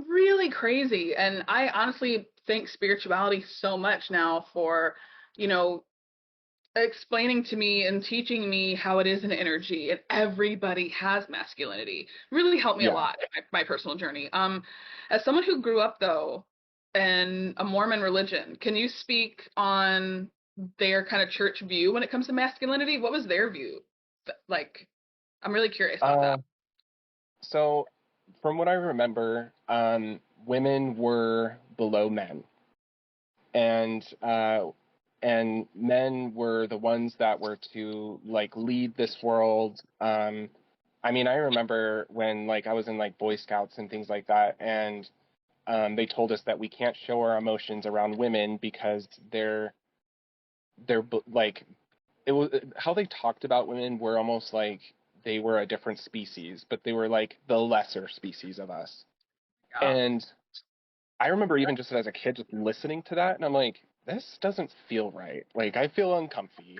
really crazy. And I honestly thank spirituality so much now for, you know, explaining to me and teaching me how it is an energy and everybody has masculinity. Really helped me a Yeah. lot in my personal journey. As someone who grew up though in a Mormon religion, can you speak on their kind of church view when it comes to masculinity? What was their view? Like, I'm really curious about uh that. so from what I remember, women were below men, and men were the ones that were to like lead this world. I mean, I remember when like I was in like Boy Scouts and things like that, and they told us that we can't show our emotions around women because like, it was how they talked about women were almost like they were a different species, but they were like the lesser species of us. Yeah. And I remember even just as a kid just listening to that, and I'm like, this doesn't feel right. Like, I feel uncomfy.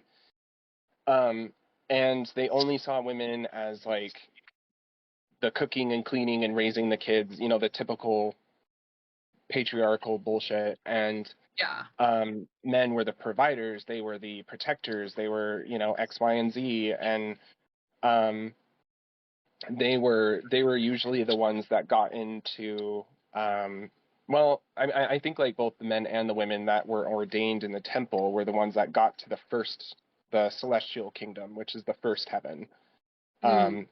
Um, and they only saw women as like the cooking and cleaning and raising the kids, the typical patriarchal bullshit. And Yeah. men were the providers, they were the protectors, they were, X, Y, and Z, and um, they were usually the ones that got into well, I think like both the men and the women that were ordained in the temple were the ones that got to the celestial kingdom, which is the first heaven. Mm. Um,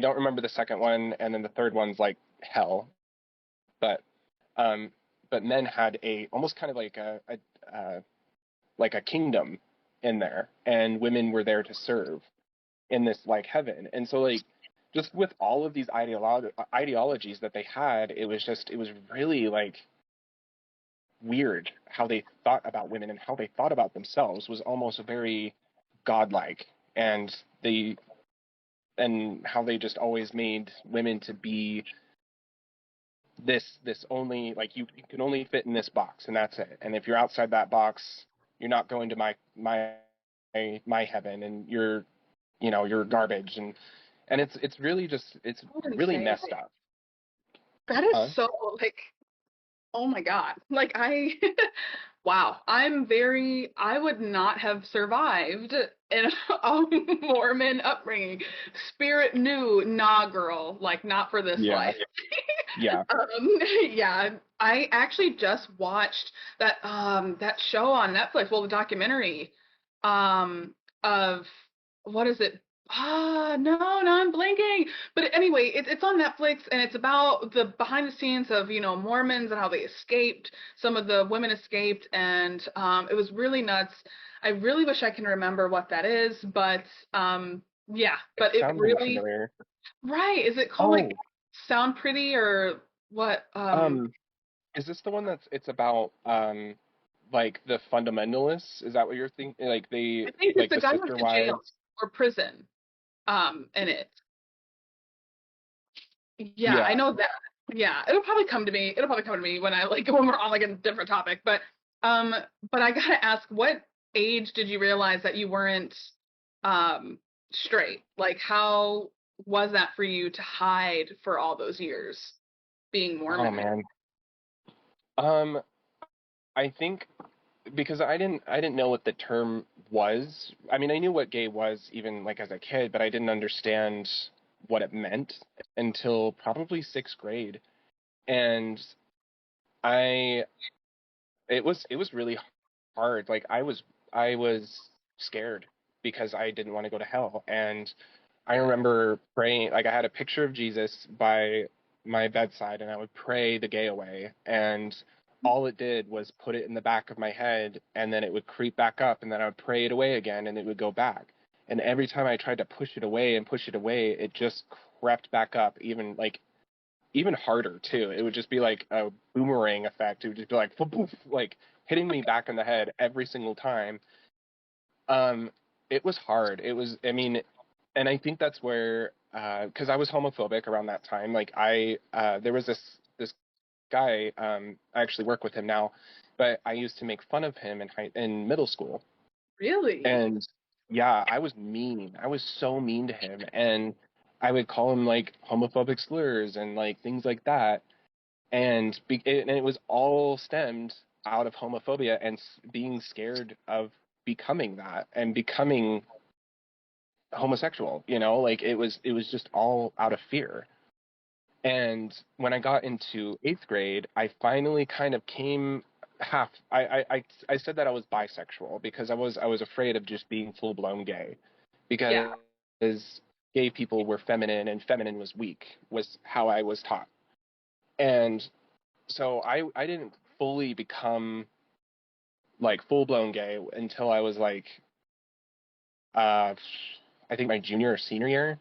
don't remember the second one, and then the third one's like hell. But um, but men had a almost kind of like a kingdom in there, and women were there to serve in this like heaven. And so like just with all of these ideologies that they had, it was really like weird how they thought about women and how they thought about themselves was almost very godlike, and they and how they just always made women to be this only like you can only fit in this box and that's it. And if you're outside that box, you're not going to my heaven, and you're you're garbage. And it's really just it's I wouldn't really say messed up. that is Huh? so like, oh my God. Like I wow, I would not have survived in a Mormon upbringing. Spirit knew, nah girl, like not for this Yeah. life. Yeah. Yeah, I actually just watched that show on Netflix, well the documentary of what is it? No, I'm blanking. But anyway, it's on Netflix and it's about the behind the scenes of, Mormons and how they escaped. Some of the women escaped and it was really nuts. I really wish I can remember what that is, but yeah, It but it sounds really really, familiar. right. Is it called like Oh, Sound Pretty or what? um, is this the one that's it's about like the fundamentalists? Is that what you're thinking? Like I think it's like the the guy who went sister to jail wives? or prison in it. Yeah, I Yeah. know that. Yeah, it'll probably come to me. It'll probably come to me when I like when we're on like a different topic. Um, but I gotta ask, what age did you realize that you weren't um straight? Like, how was that for you to hide for all those years being Oh Mormon? man. Um, I think because I didn't know what the term was. I mean, I knew what gay was even like as a kid, but I didn't understand what it meant until probably sixth grade. And I it was really hard. Like I was scared because I didn't want to go to hell. And I remember praying, like I had a picture of Jesus by my bedside and I would pray the gay away. And all it did was put it in the back of my head, and then it would creep back up, and then I would pray it away again and it would go back. And every time I tried to push it away and push it away, it just crept back up even harder too. It would just be like a boomerang effect. It would just be like poof, like hitting me back in the head every single time. Um, it was hard. It was, I mean, and I think that's where, because I was homophobic around that time. Like there was this guy. I actually work with him now, but I used to make fun of him in middle school. Really? And yeah, I was mean. I was so mean to him, and I would call him like homophobic slurs and like things like that. And it was all stemmed out of homophobia and being scared of becoming that and becoming homosexual. Like it was just all out of fear. And when I got into eighth grade, I finally kind of came half. I said that I was bisexual because I was afraid of just being full blown gay, Yeah. because gay people were feminine and feminine was weak, was how I was taught. And so I didn't fully become like full blown gay until I was like uh I think my junior or senior year.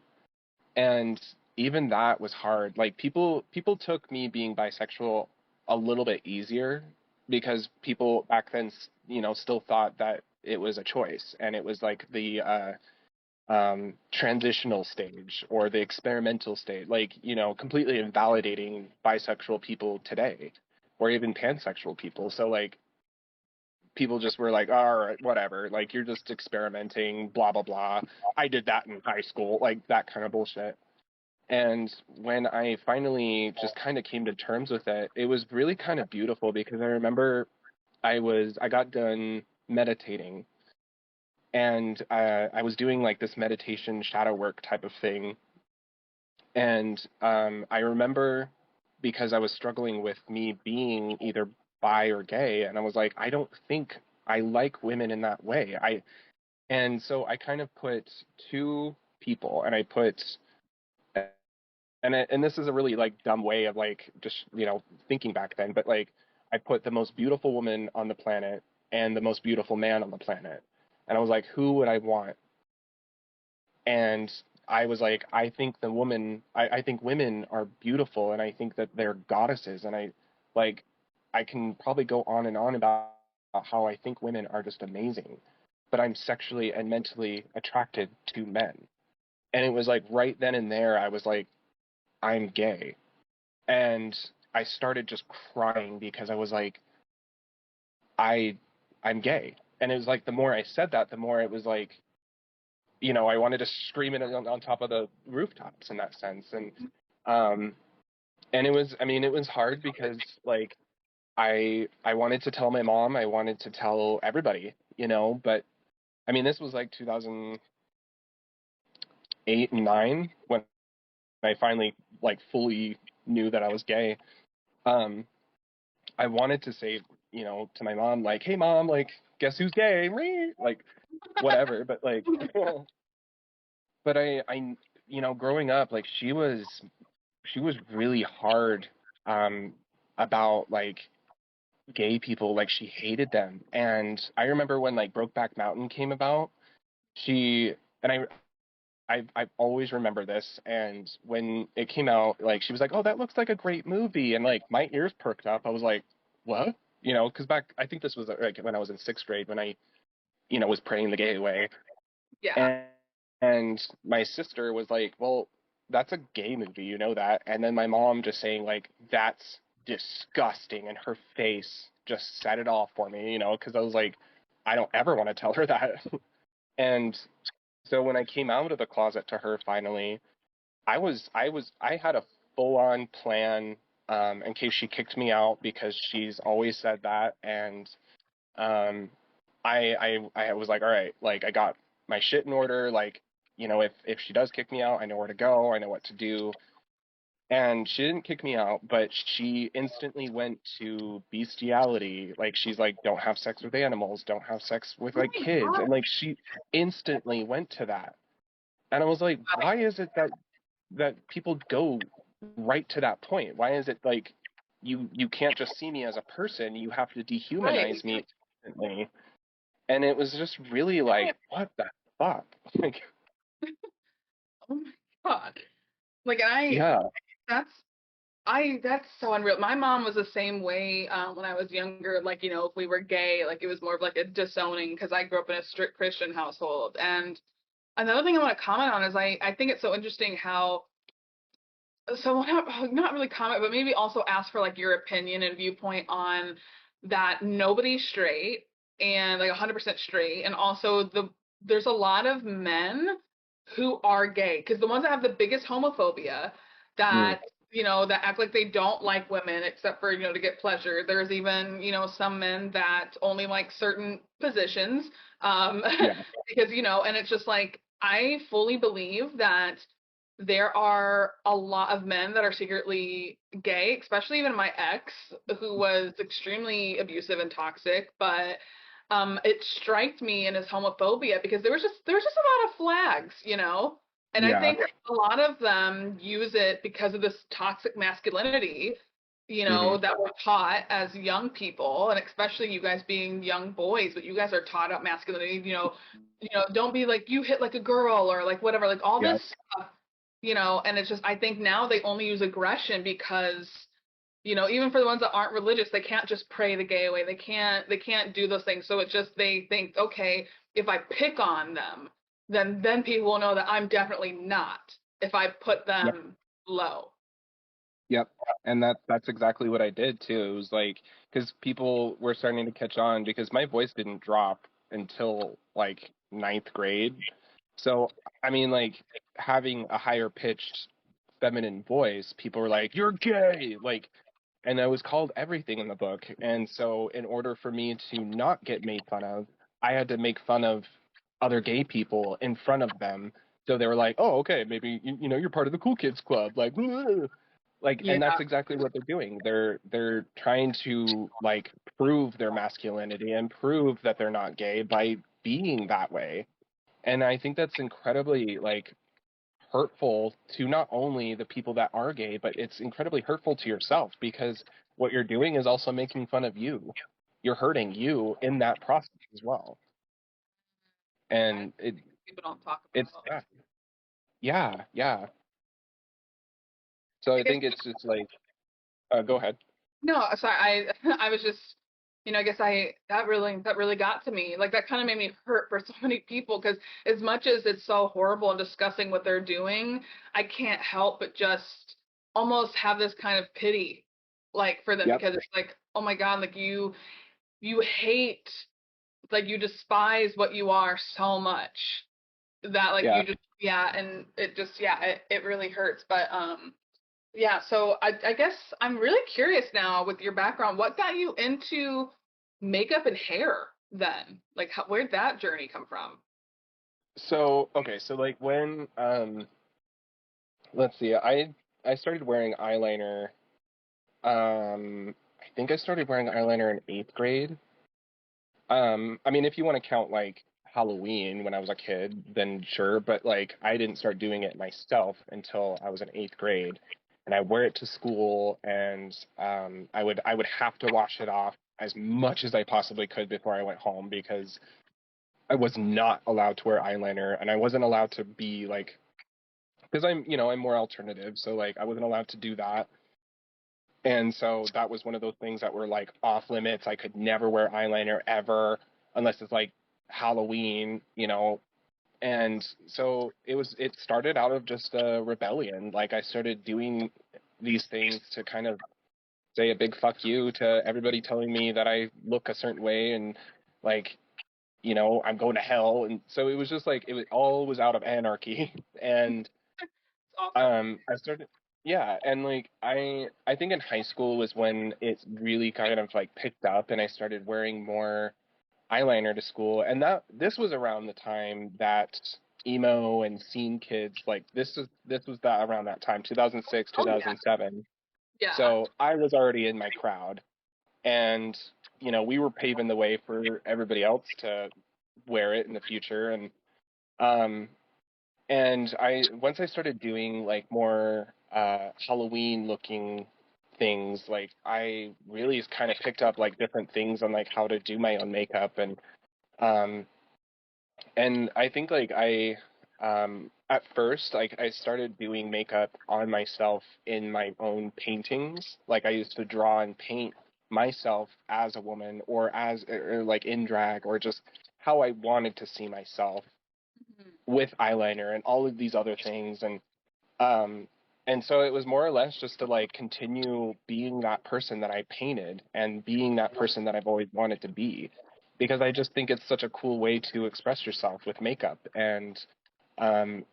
And even that was hard. Like people took me being bisexual a little bit easier because people back then still thought that it was a choice, and it was like the transitional stage or the experimental stage, like completely invalidating bisexual people today, or even pansexual people. So like people just were like, all right, whatever, like you're just experimenting, blah blah blah. I did that in high school, like that kind of bullshit. And when I finally just kind of came to terms with it, it was really kind of beautiful because I remember I got done meditating, and I was doing like this meditation shadow work type of thing. And I remember, because I was struggling with me being either bi or gay, and I was like, I don't think I like women in that way. And so I kind of put two people, and I put and this is a really like dumb way of like just thinking back then, but like I put the most beautiful woman on the planet and the most beautiful man on the planet, and I was like, who would I want? And I was like, I think women are beautiful, and I think that they're goddesses, and like I can probably go on and on about how I think women are just amazing, but I'm sexually and mentally attracted to men. And it was like right then and there, I was like, I'm gay. And I started just crying because I was like, I I'm gay. And it was like the more I said that, the more it was like, I wanted to scream it on top of the rooftops in that sense. Um and it was, I mean, it was hard because like I wanted to tell my mom, I wanted to tell everybody, but I mean this was like 2008 and 9 when I finally like fully knew that I was gay. Um I wanted to say, to my mom, like, hey mom, like, guess who's gay? Me, like, whatever. But like, but growing up, like, she was really hard, about like gay people. Like, she hated them. And I remember when like Brokeback Mountain came about, she and I always remember this. And when it came out, like she was like, "Oh, that looks like a great movie," and like my ears perked up. I was like, "What?" Because back, I think this was like when I was in sixth grade when I, was praying the gay away, Yeah. and and my sister was like, "Well, that's a gay movie, you know that?" And then my mom just saying like, "That's disgusting," and her face just set it off for me, because I was like, I don't ever want to tell her that. And so when I came out of the closet to her finally, I had a full on plan, in case she kicked me out because she's always said that. And um I was like, all right, like I got my shit in order, like, if she does kick me out, I know where to go, I know what to do. And she didn't kick me out, but she instantly went to bestiality. Like she's like, don't have sex with animals, don't have sex with Oh like my kids. God. And like she instantly went to that. And I was like, why is it that people go right to that point? Why is it like you can't just see me as a person, you have to Right. dehumanize me instantly? And it was just really Right. like, what the fuck? Like, Oh my God. Like, and yeah. that's, that's so unreal. My mom was the same way when I was younger. Like, if we were gay, like it was more of like a disowning because I grew up in a strict Christian household. And another thing I want to comment on is I think it's so interesting how so not really comment, but maybe also ask for like your opinion and viewpoint on that nobody's straight and like 100% straight, and also there's a lot of men who are gay because the ones that have the biggest homophobia Mm, that that act like they don't like women except for to get pleasure. There's even some men that only like certain positions um yeah. because and it's just like I fully believe that there are a lot of men that are secretly gay, especially even my ex, who was extremely abusive and toxic. But it striked me in his homophobia because there was just a lot of flags. And I Yeah. think a lot of them use it because of this toxic masculinity, Hmm. that we're taught as young people, and especially you guys being young boys, but you guys are taught up masculinity. Don't be like you hit like a girl or like whatever, like all Yeah. this and it's just I think now they only use aggression because even for the ones that aren't religious, they can't just pray the gay away. They can't do those things. So it's just they think, okay, if I pick on them, then people will know that I'm definitely not if I put Yep. them low. Yep. And that's exactly what I did too. It was like, because people were starting to catch on because my voice didn't drop until like ninth grade. So, I mean, like having a higher pitched feminine voice, people were like, "You're gay!" Like, and I was called everything in the book. And so, in order for me to not get made fun of, I had to make fun of other gay people in front of them. So they were like, "Oh, okay, maybe you're part of the cool kids club." Like, like, Yeah, and that's exactly what they're doing. They're trying to like prove their masculinity and prove that they're not gay by being that way. And I think that's incredibly like hurtful to not only the people that are gay, but it's incredibly hurtful to yourself, because what you're doing is also making fun of you. You're hurting you in that process as well. Yeah, And people don't talk it's about. yeah. So I I guess think it's just like, go ahead. no, sorry. I was just, I guess that really got to me. Like that kind of made me hurt for so many people because as much as it's so horrible and disgusting what they're doing, I can't help but just almost have this kind of pity, like for them Yep. because it's like, oh my God, like you hate, like you despise what you are so much that like Yeah. you just yeah, and it just it really hurts. But yeah, so I guess I'm really curious now with your background, what got you into makeup and hair then? Like, where'd that journey come from? So okay, so like when let's see, I started wearing eyeliner. I think I started wearing eyeliner in 8th grade. I mean, if you want to count like Halloween when I was a kid, then sure, but like I didn't start doing it myself until I was in 8th grade, and I wear it to school, and I would have to wash it off as much as I possibly could before I went home, because I was not allowed to wear eyeliner, and I wasn't allowed to be like, because I'm more alternative, so like I wasn't allowed to do that. And so that was one of those things that were like off limits. I could never wear eyeliner ever unless it's like Halloween. And so it started out of just a rebellion. Like I started doing these things to kind of say a big fuck you to everybody telling me that I look a certain way, and like, I'm going to hell. And so it was just like it was out of anarchy. And It's awesome. I started, yeah, and like I think in high school was when it really kind of like picked up, and I started wearing more eyeliner to school, and this was around the time that emo and scene kids, like this was that around that time, 2006, Oh yeah, 2007. yeah. So I was already in my crowd, and we were paving the way for everybody else to wear it in the future. Um and once I started doing like more Halloween looking things, like I really kind of picked up like different things on like how to do my own makeup. Um and I think like at first, like I started doing makeup on myself in my own paintings. Like I used to draw and paint myself as a woman, or or like in drag, or just how I wanted to see myself Mhm. with eyeliner and all of these other things. Um and so it was more or less just to like continue being that person that I painted, and being that person that I've always wanted to be, because I just think it's such a cool way to express yourself with makeup. And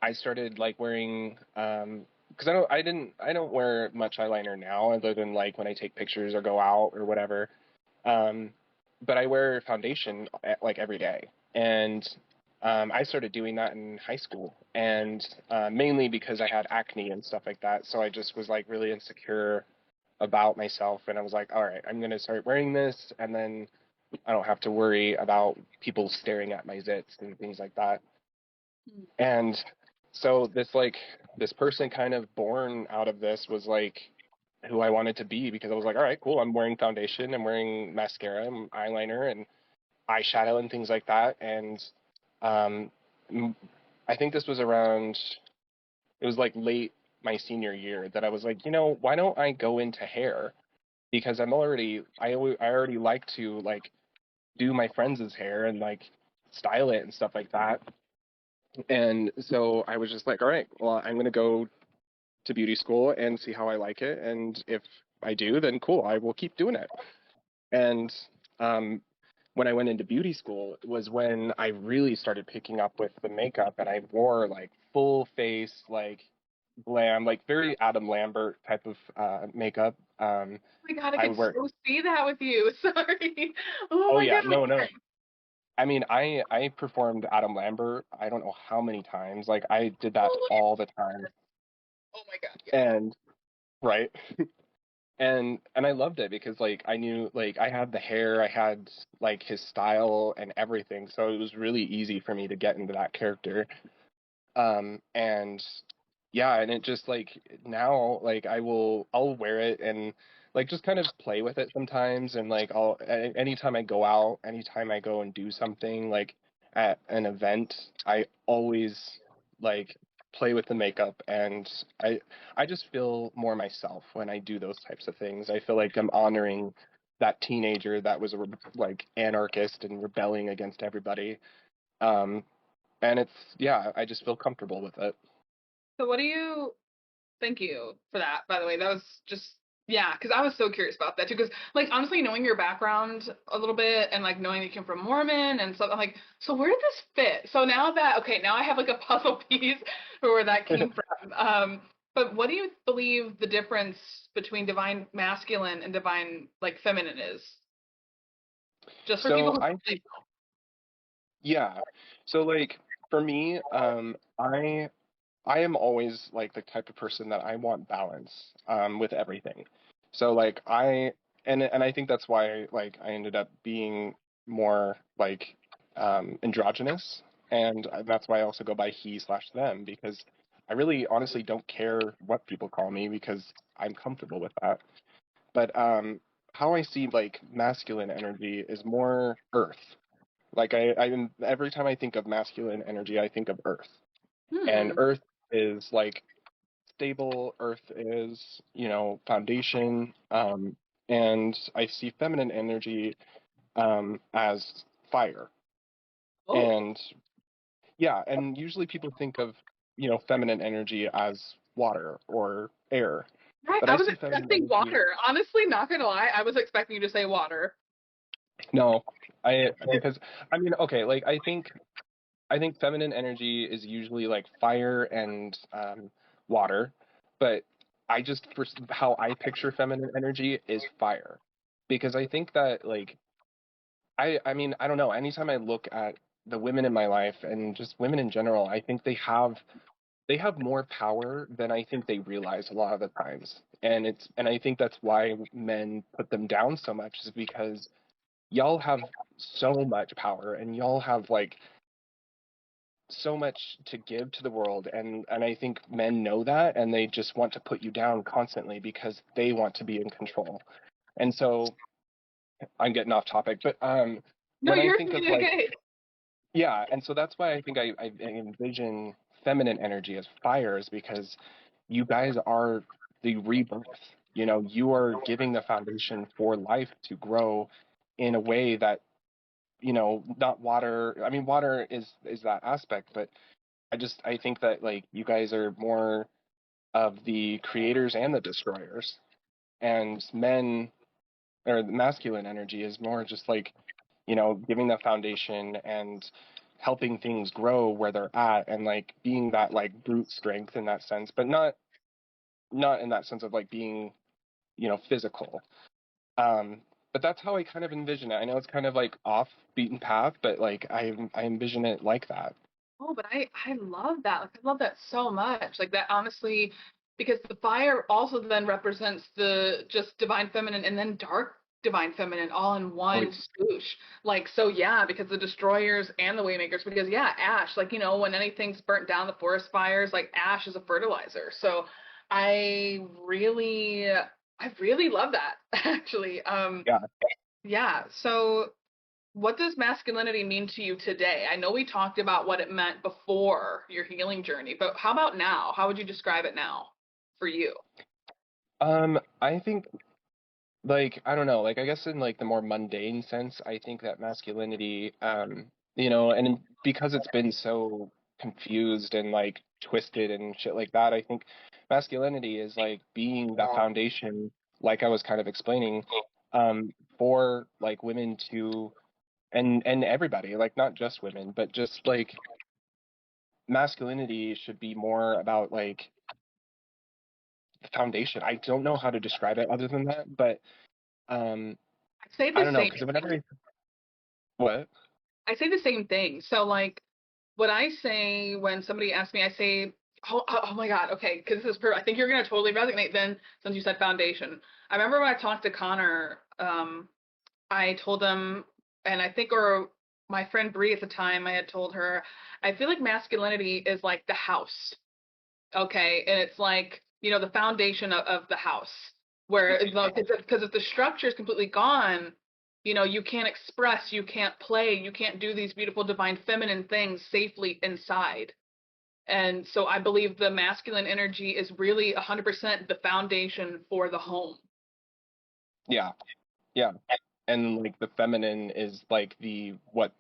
I started like wearing because I don't wear much eyeliner now, other than like when I take pictures or go out or whatever. um, but I wear foundation like every day. And I started doing that in high school, and mainly because I had acne and stuff like that. So I just was like really insecure about myself, and I was like, all right, I'm gonna start wearing this, and then I don't have to worry about people staring at my zits and things like that. Mhm. And so this person kind of born out of this was like who I wanted to be, because I was like, all right, cool. I'm wearing foundation, I'm wearing mascara and eyeliner and eyeshadow and things like that. And um, I think this was around, it was like late my senior year, that I was like, why don't I go into hair? Because I already like to like do my friends' hair and like style it and stuff like that. And so I was just like, all right, well, I'm going to go to beauty school and see how I like it. And if I do, then cool, I will keep doing it. And um, when I went into beauty school was when I really started picking up with the makeup, and I wore like full face, like glam, like very Adam Lambert type of makeup. Oh my God, I I could would wear, so see that with you. Sorry. Oh oh my yeah, God. no, no. I mean, I performed Adam Lambert, I don't know how many times. Like I did that Oh, all the time. oh my God, yes. And right. And I loved it, because like I knew, like I had the hair, I had like his style and everything, so it was really easy for me to get into that character. And yeah, and it just like now, like I'll wear it and like just kind of play with it sometimes, and like anytime I go out, anytime I go and do something like at an event, I always like play with the makeup, and I just feel more myself when I do those types of things. I feel like I'm honoring that teenager that was like anarchist and rebelling against everybody. Um, and it's yeah, I just feel comfortable with it. So what do you thank you for that, by the way. That was just yeah, because I was so curious about that too. Because like honestly, knowing your background a little bit and like knowing you came from Mormon and stuff, I'm like, so where did this fit? So now that okay, now I have like a puzzle piece for where that came from. But what do you believe the difference between divine masculine and divine like feminine is? Just for people So who I like, Yeah. So like for me, I am always like the type of person that I want balance with everything. So like and I think that's why like I ended up being more like androgynous, and that's why I also go by he/them, because I really honestly don't care what people call me because I'm comfortable with that. But how I see like masculine energy is more earth. Like I every time I think of masculine energy, I think of Earth, and hmm, Earth is like stable. Earth is foundation, and I see feminine energy as fire, oh, and yeah, and usually people think of feminine energy as water or air, right. but I I was see feminine expecting energy. water. Honestly, not gonna lie, I was expecting you to say water. No, I because I mean okay, like I think feminine energy is usually like fire and water, but I just for how I picture feminine energy is fire, because I think that like I mean I don't know. Anytime I look at the women in my life and just women in general, I think they have more power than I think they realize a lot of the times, and I think that's why men put them down so much, is because y'all have so much power, and y'all have like so much to give to the world, and I think men know that, and they just want to put you down constantly because they want to be in control. And so I'm getting off topic, but No, when I you're think of like okay. yeah, and so that's why I think I envision feminine energy as fires, because you guys are the rebirth. You are giving the foundation for life to grow in a way that not water. I mean, water is that aspect, but I think that like you guys are more of the creators and the destroyers, and men, or the masculine energy, is more just like giving that foundation and helping things grow where they're at, and like being that like brute strength in that sense, but not in that sense of like being physical. um but that's how I kind of envision it. I know it's kind of like off beaten path, but like I envision it like that. Oh, but I love that. Like I love that so much. Like that honestly, because the fire also then represents the just divine feminine and then dark divine feminine all in Oh, one swoosh. Like so yeah, because the destroyers and the waymakers, because yeah, ash, like when anything's burnt down, the forest fires, like ash is a fertilizer. So I really love that actually. yeah. Yeah. So what does masculinity mean to you today? I know we talked about what it meant before your healing journey, but how about now? How would you describe it now for you? I think, like, I don't know, like I guess in like the more mundane sense, I think that masculinity, and because it's been so confused and like twisted and shit like that, I think masculinity is like being that foundation, like I was kind of explaining, for like women to, and everybody, like not just women, but just like masculinity should be more about like the foundation. I don't know how to describe it other than that, but um I say I the don't know, same. because whenever what? I say the same thing. So like what I say when somebody asks me, I say, oh my God, okay, because this is perfect. I think you're gonna totally resonate then since you said foundation. I remember when I talked to Connor, I told him, and I think, or my friend Bree at the time, I had told her, I feel like masculinity is like the house. Okay, and it's like, the foundation of the house, where because if the structure is completely gone, you can't express, you can't play, you can't do these beautiful divine feminine things safely inside. And so I believe the masculine energy is really 100% the foundation for the home. Yeah, yeah. And like the feminine is like the what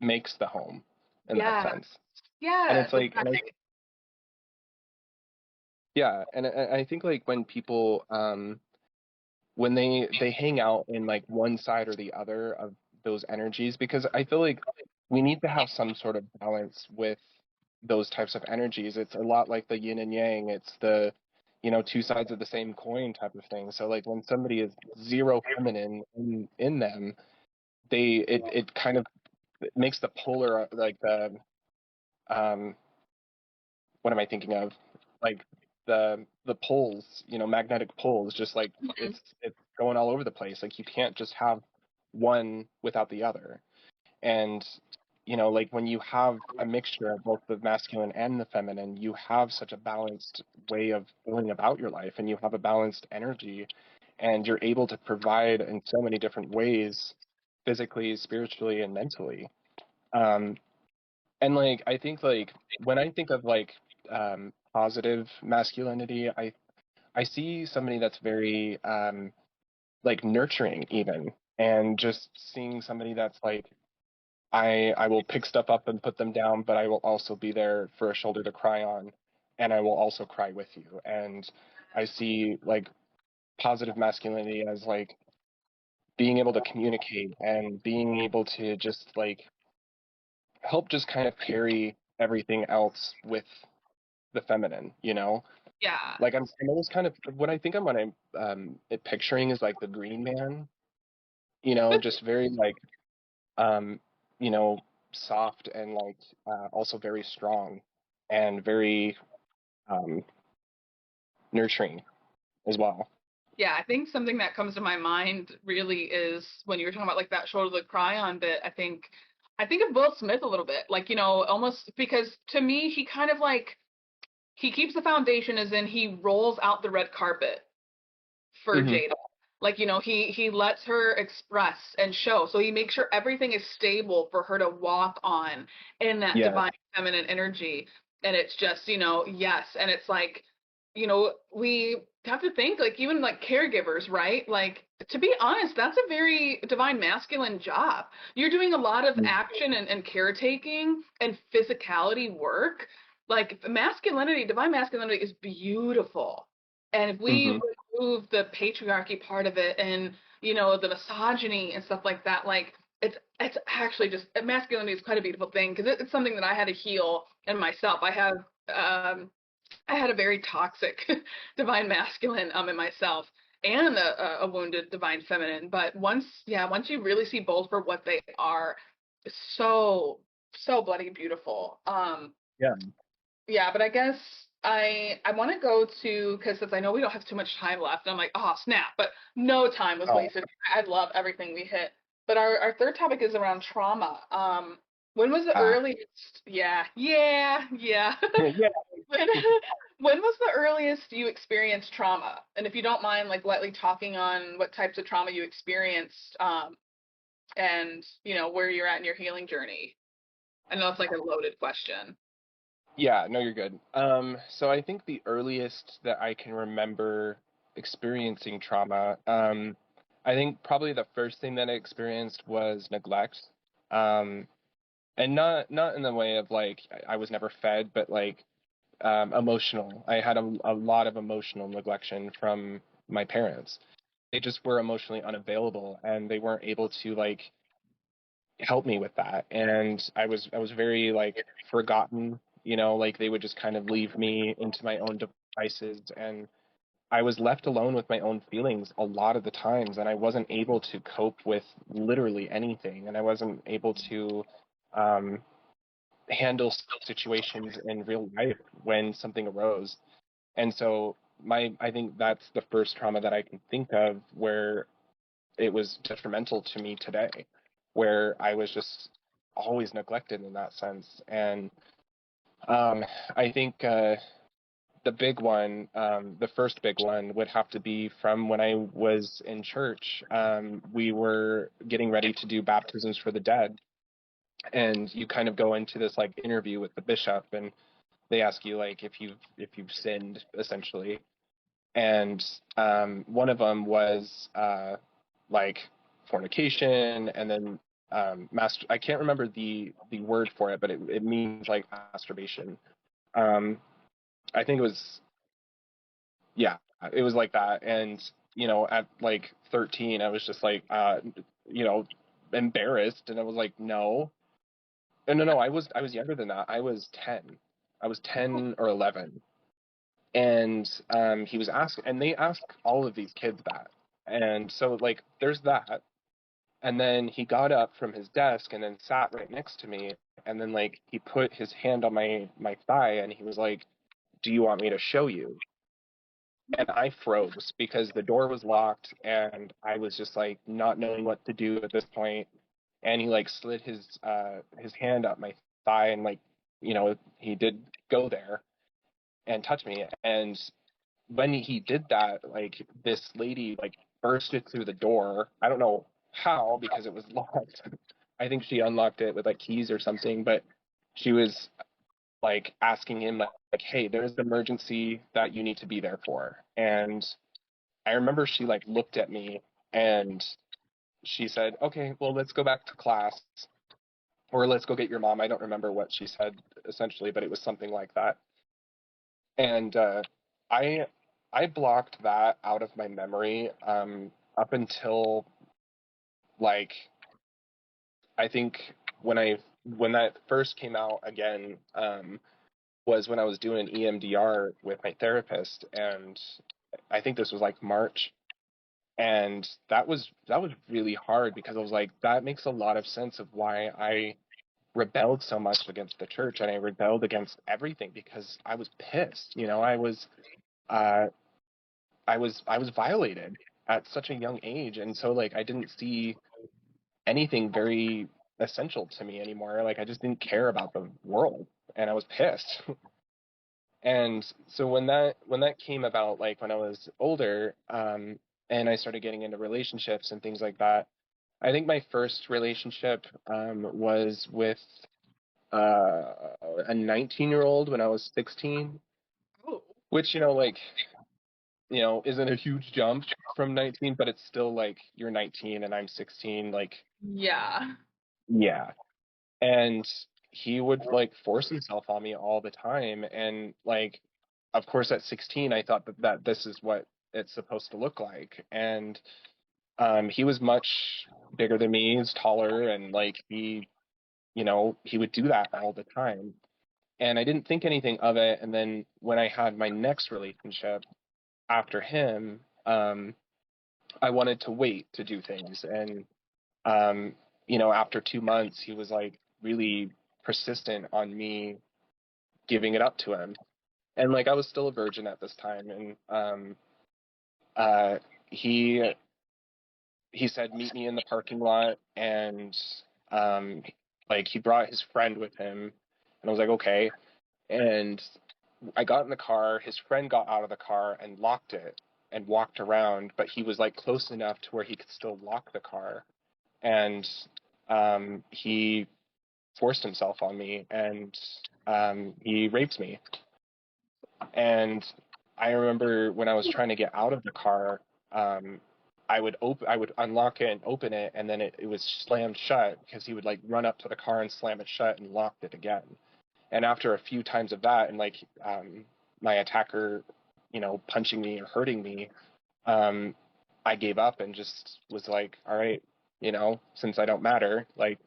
makes the home in that Yeah. sense. And Yes, it's like, exactly. yeah, and I think like when people when they hang out in like one side or the other of those energies, because I feel like we need to have some sort of balance with those types of energies. It's a lot like the yin and yang. It's the, two sides of the same coin type of thing. So like when somebody is zero feminine in them, it kind of it makes the polar, like the um what am I thinking of? Like the poles, magnetic poles, just like Mhm. it's going all over the place. Like you can't just have one without the other. And like when you have a mixture of both the masculine and the feminine, you have such a balanced way of going about your life, and you have a balanced energy, and you're able to provide in so many different ways, physically, spiritually, and mentally. Um, and like I think like when I think of like positive masculinity, I see somebody that's very like nurturing even, and just seeing somebody that's like I will pick stuff up and put them down, but I will also be there for a shoulder to cry on, and I will also cry with you. And I see like positive masculinity as like being able to communicate and being able to just like help just kind of carry everything else with the feminine, Yeah. Like I'm almost kind of what I think I'm when I'm picturing is like the Green Man, just very like um, you know, soft and like also very strong and very um nurturing as well. Yeah, I think something that comes to my mind really is when you were talking about like that shoulder to cry on bit, I think of Will Smith a little bit. Like, almost because to me he kind of like he keeps the foundation as in he rolls out the red carpet for Hmm. Jada. Like, he lets her express and show. So he makes sure everything is stable for her to walk on in that Yes. divine feminine energy. And it's just, yes. And it's like, we have to think like even like caregivers, right? Like to be honest, that's a very divine masculine job. You're doing a lot of action and caretaking and physicality work. Like masculinity, divine masculinity is beautiful. And if we Hmm. remove the patriarchy part of it and the misogyny and stuff like that, like it's actually just masculinity is quite a beautiful thing because it's something that I had to heal in myself. Um I had a very toxic divine masculine in myself and a wounded divine feminine. But once you really see both for what they are, it's so bloody beautiful. Yeah. Yeah, but I guess I want to go to because since I know we don't have too much time left, I'm like, oh snap! But no time was Oh. wasted. I love everything we hit. But our third topic is around trauma. When was the Ah. earliest? Yeah. Yeah. When when was the earliest you experienced trauma? And if you don't mind, like lightly talking on what types of trauma you experienced, and where you're at in your healing journey. I know it's like a loaded question. Yeah. No, you're good. So I think the earliest that I can remember experiencing trauma, I think probably the first thing that I experienced was neglect. Um, and not in the way of like I was never fed, but like emotional. I had a lot of emotional neglection from my parents. They just were emotionally unavailable, and they weren't able to like help me with that. And I was very like forgotten. Like they would just kind of leave me into my own devices, and I was left alone with my own feelings a lot of the times, and I wasn't able to cope with literally anything, and I wasn't able to um, handle situations in real life when something arose. And so I think that's the first trauma that I can think of where it was detrimental to me today, where I was just always neglected in that sense. And I think the big one, the first big one would have to be from when I was in church. We were getting ready to do baptisms for the dead, and you kind of go into this like interview with the bishop, and they ask you like if you've sinned essentially, and one of them was like fornication, and then I can't remember the word for it, but it means like masturbation. Um, I think it was, yeah, it was like that. And at like 13, I was just like you know embarrassed, and I was like, no. No, I was younger than that. I was 10. I was 10 or 11. And he was asking, and they ask all of these kids that. And so like there's that. And then he got up from his desk and then sat right next to me, and then like he put his hand on my thigh, and he was like, "Do you want me to show you?" And I froze because the door was locked, and I was just like not knowing what to do at this point. And he like slid his hand up my thigh, and like he did go there and touch me. And when he did that, like this lady like bursted through the door. I don't know how because it was locked. I think she unlocked it with like keys or something, but she was like asking him like, hey, there's an emergency that you need to be there for. And I remember she like looked at me, and she said, okay, well, let's go back to class, or let's go get your mom. I don't remember what she said essentially, but it was something like that. And I I blocked that out of my memory up until like I think when that first came out again, was when I was doing EMDR with my therapist, and I think this was like March, and that was really hard because I was like, that makes a lot of sense of why I rebelled so much against the church, and I rebelled against everything because I was pissed. Uh, I was violated at such a young age, and so like I didn't see anything very essential to me anymore. Like I just didn't care about the world, and I was pissed. And so when that came about, like when I was older, and I started getting into relationships and things like that, I think my first relationship was with uh, a 19-year-old when I was 16, Oh, which isn't a huge jump from 19, but it's still like you're 19 and I'm 16, like yeah. yeah. And he would like force himself on me all the time, and like of course at 16 I thought that this is what it's supposed to look like. And he was much bigger than me, he's taller, and like he would do that all the time, and I didn't think anything of it. And then when I had my next relationship after him, I wanted to wait to do things. And after 2 months, he was like really persistent on me giving it up to him. And like I was still a virgin at this time, and uh, he he said, meet me in the parking lot, and um, like he brought his friend with him, and I was like, okay. And I got in the car. His friend got out of the car and locked it and walked around, but he was like close enough to where he could still lock the car. And he forced himself on me, and he raped me. And I remember when I was trying to get out of the car, I would unlock it and open it, and then it was slammed shut because he would like run up to the car and slam it shut and locked it again. And after a few times of that, and like my attacker, punching me or hurting me, I gave up and just was like, all right, since I don't matter, like.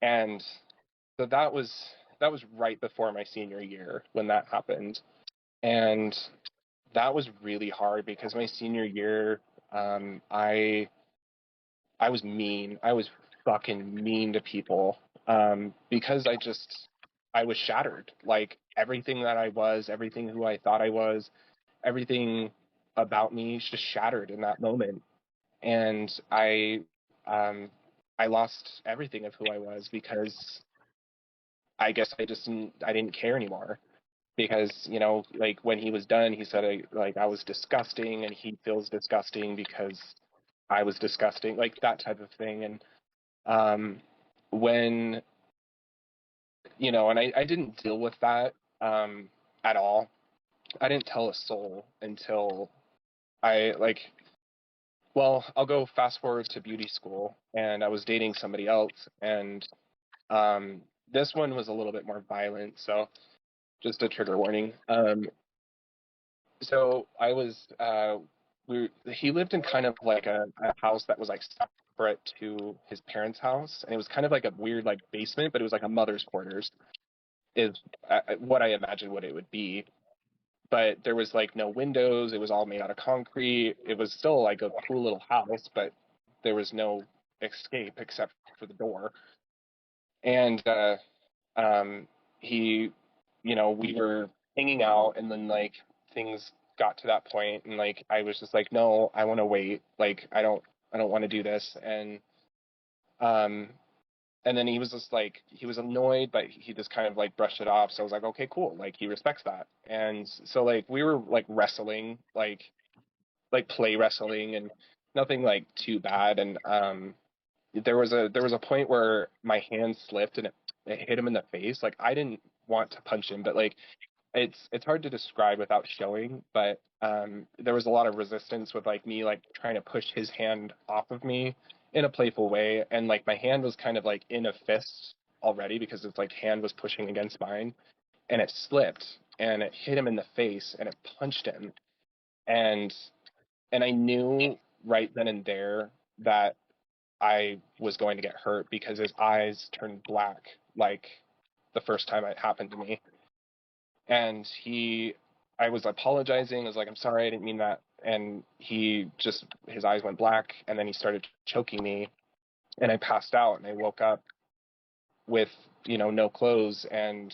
And so that was right before my senior year when that happened. And that was really hard because my senior year, I was mean. I was fucking mean to people, because I was shattered. Like everything that I was, everything who I thought I was, everything about me just shattered in that moment. And um, I lost everything of who I was because I guess I didn't care anymore, because, you know, like when he was done, he said I was disgusting, and he feels disgusting because I was disgusting, like that type of thing. And when, you know, and I didn't deal with that at all. I didn't tell a soul until I like, well, I'll go fast forward to beauty school, and I was dating somebody else, and this one was a little bit more violent, so just a trigger warning. So I was he lived in kind of like a house that was like separate to his parents' house, and it was kind of like a weird like basement, but it was like a mother's quarters is what I imagined what it would be. But there was like no windows. It was all made out of concrete. It was still like a cool little house, but there was no escape except for the door. And he, you know, we were hanging out, and then like things got to that point, and like I was just like, no, I want to wait. Like I don't want to do this. Um, and then he was just like, he was annoyed, but he just kind of like brushed it off. So I was like, okay, cool. Like he respects that. And so like we were like wrestling, like play wrestling, and nothing like too bad. And there was a point where my hand slipped, and it hit him in the face. Like I didn't want to punch him, but like it's hard to describe without showing. But there was a lot of resistance with like me like trying to push his hand off of me in a playful way, and like my hand was kind of like in a fist already because it's like hand was pushing against mine, and it slipped, and it hit him in the face, and it punched him. and and I knew right then and there that I was going to get hurt because his eyes turned black like the first time it happened to me. And I was apologizing. I was like, I'm sorry, I didn't mean that. And he just, his eyes went black, and then he started choking me, and I passed out, and I woke up with, you know, no clothes, and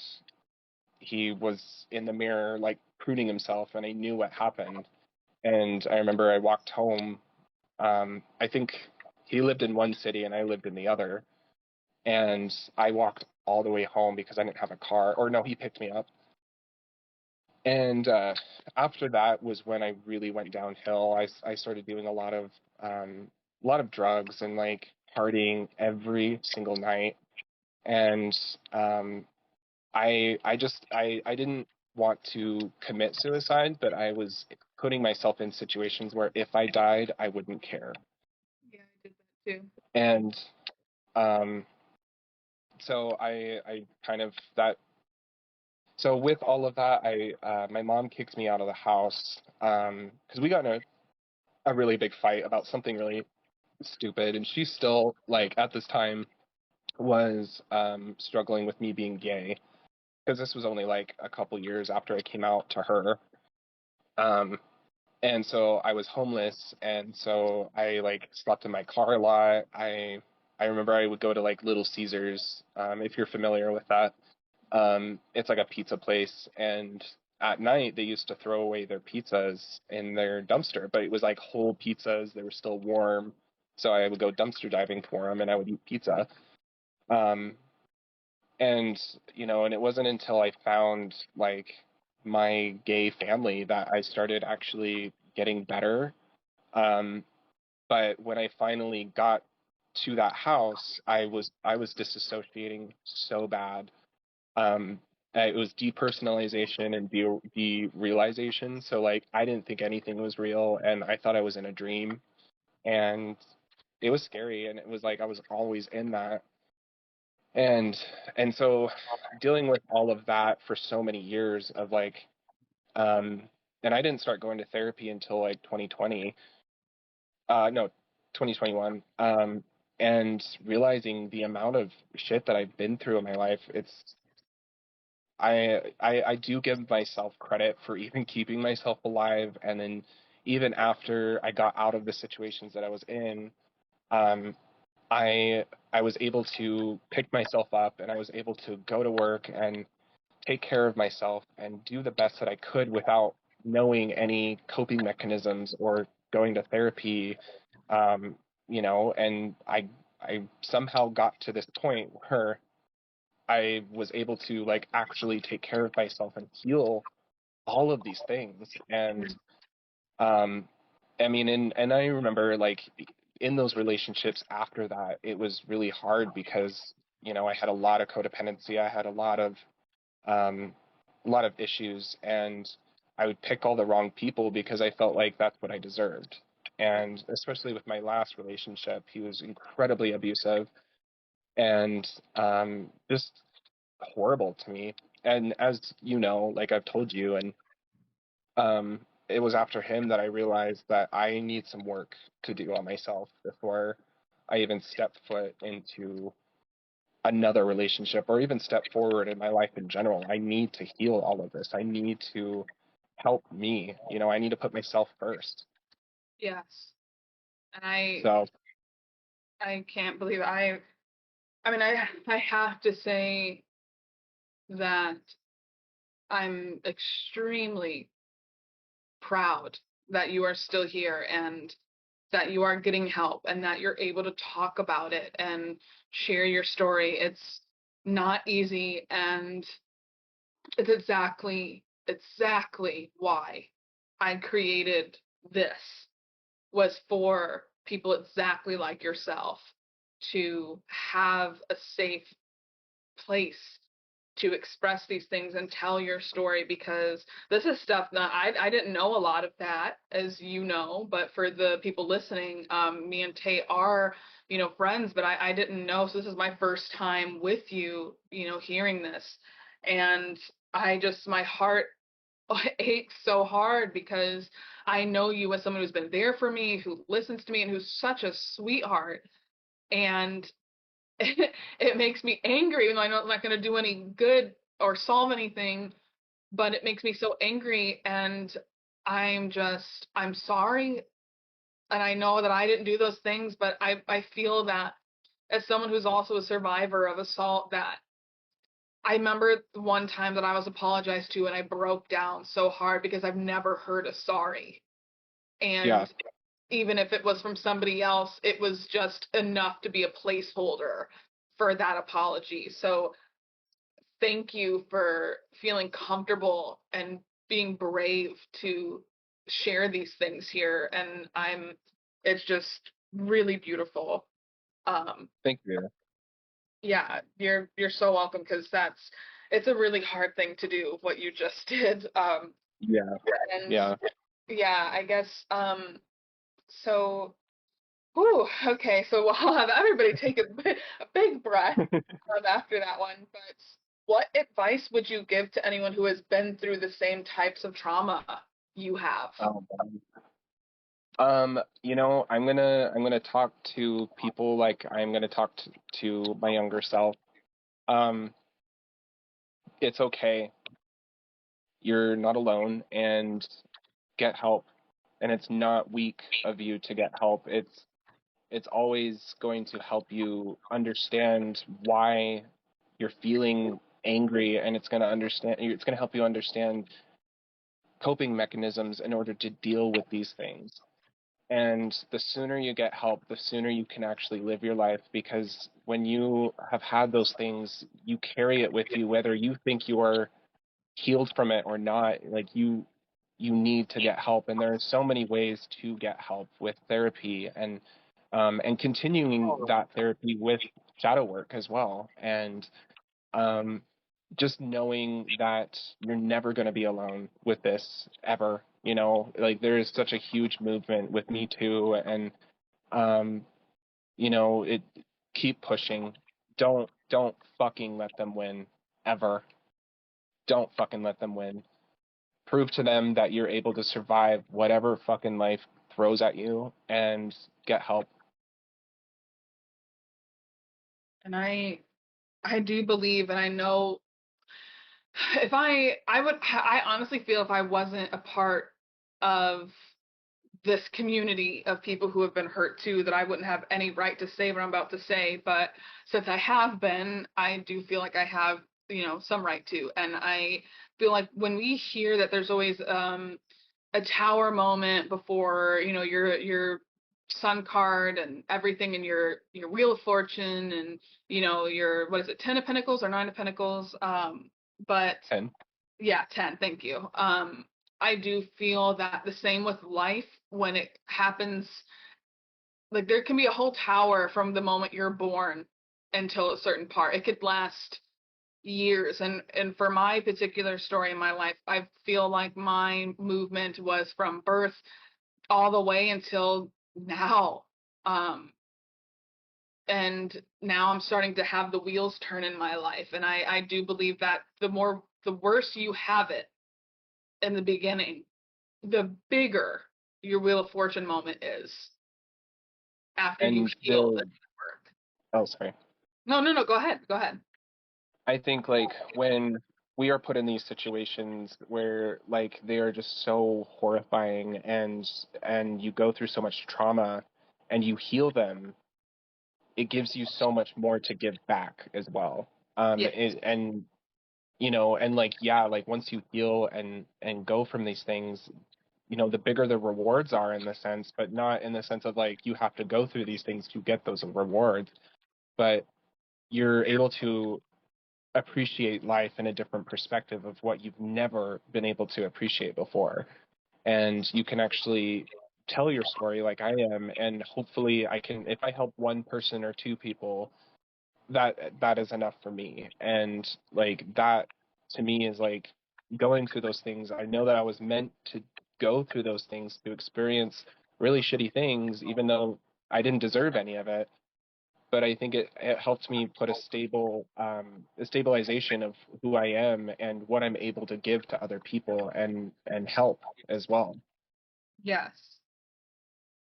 he was in the mirror, like pruning himself, and I knew what happened. And I remember I walked home. I think he lived in one city and I lived in the other. And I walked all the way home because I didn't have a car. Or no, he picked me up. And after that was when I really went downhill. I started doing a lot of drugs and like partying every single night. And I didn't want to commit suicide, but I was putting myself in situations where if I died, I wouldn't care. Yeah, I did that too. And um, so I kind of that. So with all of that, my mom kicked me out of the house because we got in a really big fight about something really stupid, and she still like at this time was struggling with me being gay because this was only like a couple years after I came out to her. Um, and so I was homeless, and so I like slept in my car a lot. I remember I would go to like Little Caesars, if you're familiar with that. It's like a pizza place, and at night they used to throw away their pizzas in their dumpster, but it was like whole pizzas. They were still warm, so I would go dumpster diving for them, and I would eat pizza. Um, and you know, and it wasn't until I found like my gay family that I started actually getting better. Um, but when I finally got to that house, I was disassociating so bad. um it was depersonalization and derealization. So like I didn't think anything was real, and I thought I was in a dream, and it was scary, and it was like I was always in that. and and so dealing with all of that for so many years of like um and I didn't start going to therapy until like 2020, no, 2021. And realizing the amount of shit that I've been through in my life, I do give myself credit for even keeping myself alive. And then even after I got out of the situations that I was in, um, I was able to pick myself up, and I was able to go to work and take care of myself and do the best that I could without knowing any coping mechanisms or going to therapy. You know, and I somehow got to this point where I was able to like actually take care of myself and heal all of these things. And um I mean, and I remember like in those relationships after that, it was really hard because, you know, I had a lot of codependency. I had um, a lot of issues, and I would pick all the wrong people because I felt like that's what I deserved. And especially with my last relationship, he was incredibly abusive and just horrible to me. And as you know, like I've told you, and it was after him that I realized that I need some work to do on myself before I even step foot into another relationship or even step forward in my life in general. I need to heal all of this. I need to help me. You know, I need to put myself first. Yes. And I So I can't believe I mean I have to say that I'm extremely proud that you are still here and that you are getting help and that you're able to talk about it and share your story. It's not easy, and it's exactly why I created this, was for people exactly like yourself to have a safe place to express these things and tell your story, because this is stuff that I didn't know a lot of that, as you know, but for the people listening, me and Tate are, friends, but I didn't know. So this is my first time with you, hearing this. And my heart aches so hard because I know you as someone who's been there for me, who listens to me, and who's such a sweetheart. And it makes me angry, even though I know it's not going to do any good or solve anything, but it makes me so angry. And I'm sorry. And I know that I didn't do those things, but I feel that as someone who's also a survivor of assault, that I remember the one time that I was apologized to and I broke down so hard because I've never heard a sorry. yeah, And even if it was from somebody else, it was just enough to be a placeholder for that apology. So thank you for feeling comfortable and being brave to share these things here. And it's just really beautiful. Um, thank you. yeah, you're so welcome, because it's a really hard thing to do what you just did. Yeah, And yeah. yeah, I guess, so, whew, okay, so we'll have everybody take a big breath after that one. But what advice would you give to anyone who has been through the same types of trauma you have? Um, you know, I'm gonna talk to people like I'm gonna talk to my younger self. Um, it's okay. You're not alone, and get help. And it's not weak of you to get help. It's always going to help you understand why you're feeling angry, and it's going to help you understand coping mechanisms in order to deal with these things. And the sooner you get help, the sooner you can actually live your life, because when you have had those things, you carry it with you whether you think you are healed from it or not. Like you need to get help, and there are so many ways to get help with therapy and continuing that therapy with shadow work as well. And um, just knowing that you're never going to be alone with this ever. You know, like there is such a huge movement with Me Too, and um, you know, it keep pushing. Don't fucking let them win ever. Don't fucking let them win. Prove to them that you're able to survive whatever fucking life throws at you and get help. And I do believe, and I know, if I honestly feel if I wasn't a part of this community of people who have been hurt too, that I wouldn't have any right to say what I'm about to say. But since I have been, I do feel like I have, some right to. And I feel like when we hear that there's always a tower moment before, your sun card and everything in your wheel of fortune and your, what is it, 10 of Pentacles or 9 of Pentacles, but 10. yeah, 10, thank you. I do feel that the same with life when it happens. Like there can be a whole tower from the moment you're born until a certain part. It could last years. And for my particular story in my life, I feel like my movement was from birth all the way until now. And now I'm starting to have the wheels turn in my life. And I do believe that the worse you have it in the beginning, the bigger your Wheel of Fortune moment is after you And heal the work. oh, sorry. No, no, no, go ahead. Go ahead. I think like when we are put in these situations where like they are just so horrifying and you go through so much trauma and you heal them, it gives you so much more to give back as well. Yeah. And and like yeah, like once you heal and go from these things, the bigger the rewards are in the sense, but not in the sense of like you have to go through these things to get those rewards, but you're able to appreciate life in a different perspective of what you've never been able to appreciate before. And you can actually tell your story like I am, and hopefully I can, if I help one person or two people, that is enough for me. And like that to me is like going through those things. I know that I was meant to go through those things to experience really shitty things, even though I didn't deserve any of it. But I think it helped me put a stabilization of who I am and what I'm able to give to other people and help as well. Yes.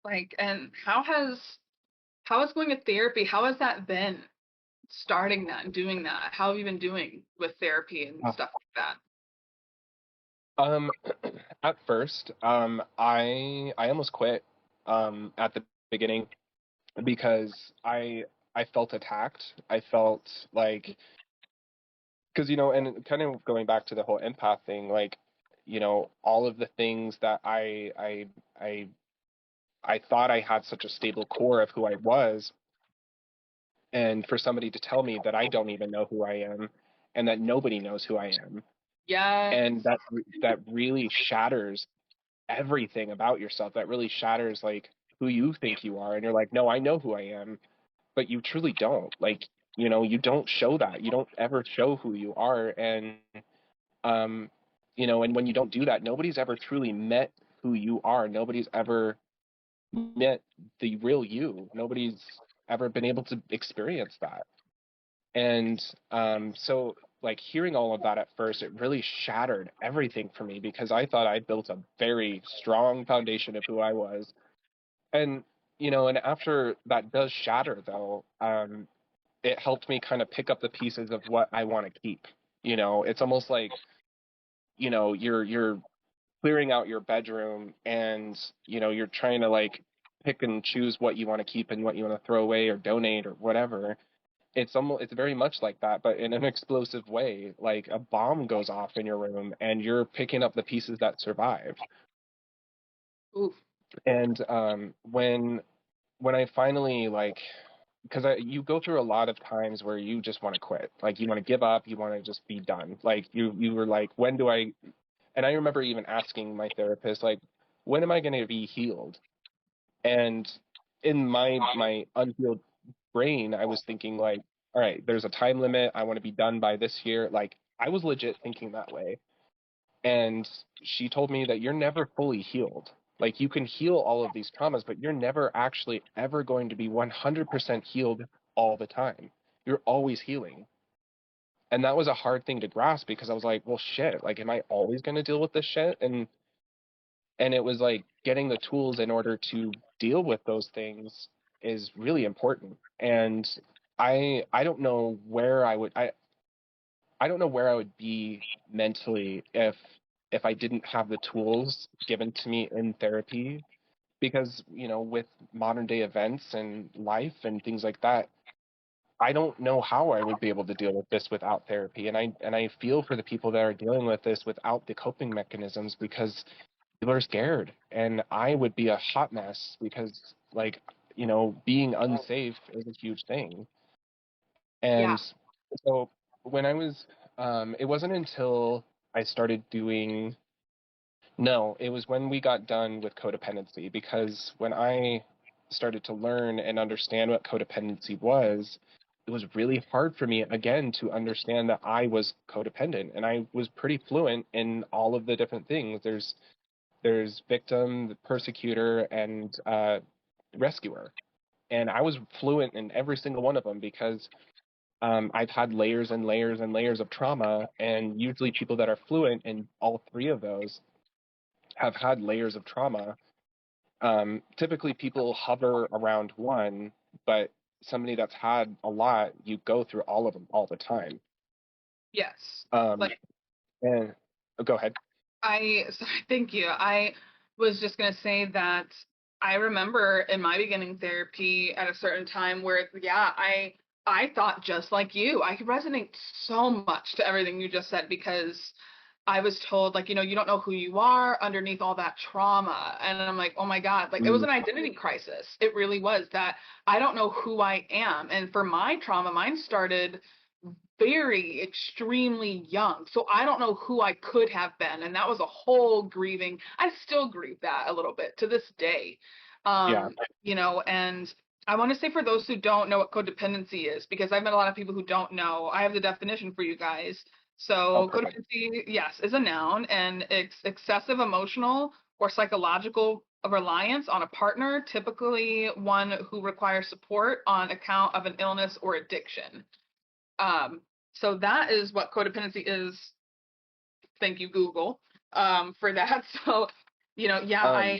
Like, and how is going to therapy? How has that been? Starting that and doing that. How have you been doing with therapy and Uh, stuff like that? Um, at first, I almost quit at the beginning because I felt attacked. I felt like because and kind of going back to the whole empath thing, like all of the things that I I thought I had such a stable core of who I was, and for somebody to tell me that I don't even know who I am, and that nobody knows who I am, Yes. and that really shatters everything about yourself. That really shatters like who you think you are, and you're like, no, I know who I am, but you truly don't. Like you don't show that. You don't ever show who you are, and um, and when you don't do that, nobody's ever truly met who you are. Nobody's ever met the real you. Nobody's ever been able to experience that. And so, like, hearing all of that at first, it really shattered everything for me because I thought I built a very strong foundation of who I was. And, and after that does shatter, though, it helped me kind of pick up the pieces of what I want to keep. It's almost like, you're clearing out your bedroom and you're trying to like pick and choose what you want to keep and what you want to throw away or donate or whatever. It's very much like that, but in an explosive way. Like a bomb goes off in your room and you're picking up the pieces that survived. Oof. And when I finally like, because you go through a lot of times where you just want to quit, like you want to give up, you want to just be done. Like you were like, when do I? And I remember even asking my therapist, like, when am I going to be healed? And in my unhealed brain, I was thinking like, all right, there's a time limit. I want to be done by this year. Like I was legit thinking that way. And she told me that you're never fully healed. Like you can heal all of these traumas, but you're never actually ever going to be 100% healed all the time. You're always healing. And that was a hard thing to grasp because I was like, well, shit, like, am I always going to deal with this shit? And it was like getting the tools in order to deal with those things is really important. And I don't know where I don't know where I would be mentally if I didn't have the tools given to me in therapy, because with modern day events and life and things like that, I don't know how I would be able to deal with this without therapy. And I feel for the people that are dealing with this without the coping mechanisms, because people are scared, and I would be a hot mess because, like, being unsafe is a huge thing. Yeah. And so when I was, it wasn't until I started doing, no, it was when we got done with codependency, because when I started to learn and understand what codependency was, it was really hard for me again to understand that I was codependent, and I was pretty fluent in all of the different things. There's victim, the persecutor, and rescuer. And I was fluent in every single one of them because I've had layers and layers and layers of trauma. And usually, people that are fluent in all three of those have had layers of trauma. Typically, people hover around one, but somebody that's had a lot, you go through all of them all the time. Yes. Um, Like and go ahead. sorry, thank you. I was just gonna say that I remember in my beginning therapy at a certain time where, yeah, I thought just like you. I could resonate so much to everything you just said because I was told, like, you don't know who you are underneath all that trauma. And I'm like, oh my God, like it was Mm, an identity crisis. It really was that I don't know who I am. And for my trauma, mine started very extremely young. So I don't know who I could have been. And that was a whole grieving. I still grieve that a little bit to this day. yeah. And I want to say for those who don't know what codependency is, because I've met a lot of people who don't know, I have the definition for you guys. Oh, So perfect. codependency, yes, is a noun, and it's excessive emotional or psychological reliance on a partner, typically one who requires support on account of an illness or addiction. Um, so that is what codependency is. Thank you, Google, for that. So, yeah, Um,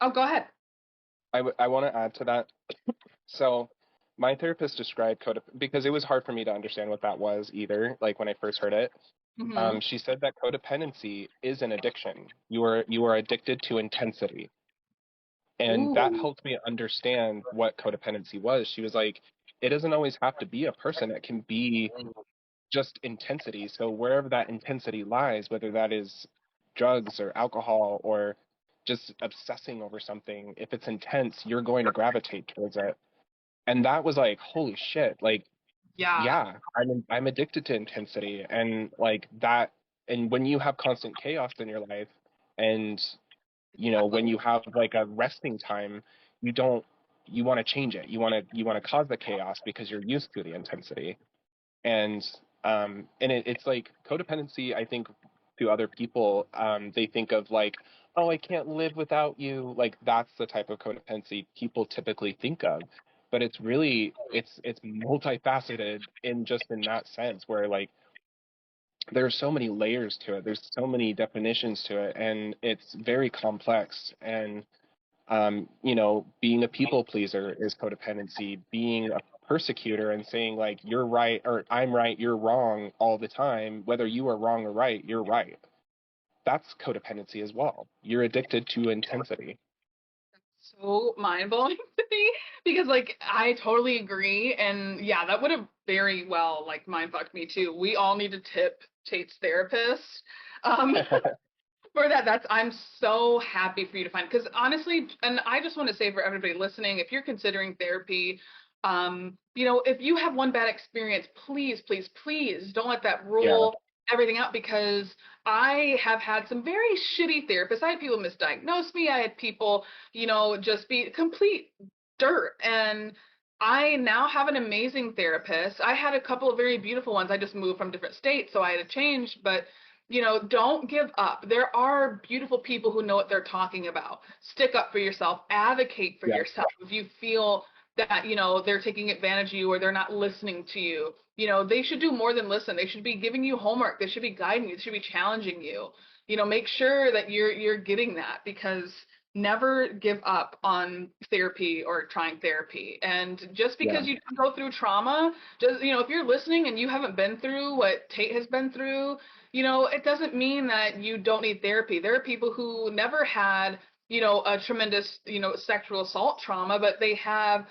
oh, go ahead. I want to add to that. So my therapist described because it was hard for me to understand what that was either, like when I first heard it. Hmm. She said that codependency is an addiction. You are addicted to intensity. And that Ooh, helped me understand what codependency was. She was like, it doesn't always have to be a person. It can be just intensity. So wherever that intensity lies, whether that is drugs or alcohol or just obsessing over something, if it's intense, you're going to gravitate towards it. And that was like, holy shit, like, yeah. yeah, I'm addicted to intensity, and like that. And when you have constant chaos in your life, and when you have like a resting time, you don't you want to change it. You want to cause the chaos because you're used to the intensity. And it's like codependency, I think, to other people, they think of like, oh, I can't live without you. Like that's the type of codependency people typically think of. But it's multifaceted in that sense, where like there's so many layers to it. There's so many definitions to it, and it's very complex. And being a people pleaser is codependency. Being a persecutor and saying like you're right or I'm right, you're wrong all the time, whether you are wrong or right, you're right. That's codependency as well. You're addicted to intensity. So mind blowing to me because, like, I totally agree. And yeah, that would have very well, like, mind fucked me too. We all need to tip Tate's therapist. Um, for that. I'm so happy for you to find, because honestly, and I just want to say for everybody listening, if you're considering therapy, if you have one bad experience, please, please, please don't let that Yeah, rule everything out, because I have had some very shitty therapists. I had people misdiagnose me. I had people, just be complete dirt. And I now have an amazing therapist. I had a couple of very beautiful ones. I just moved from different states, so I had to change, but don't give up. There are beautiful people who know what they're talking about. Stick up for yourself, advocate for yeah, yourself. If you feel that, they're taking advantage of you or they're not listening to you, they should do more than listen. They should be giving you homework. They should be guiding you. They should be challenging you. Make sure that you're getting that, because never give up on therapy or trying therapy. And just yeah, because you go through trauma, just, if you're listening and you haven't been through what Tate has been through, it doesn't mean that you don't need therapy. There are people who never had, a tremendous, sexual assault trauma, but they have,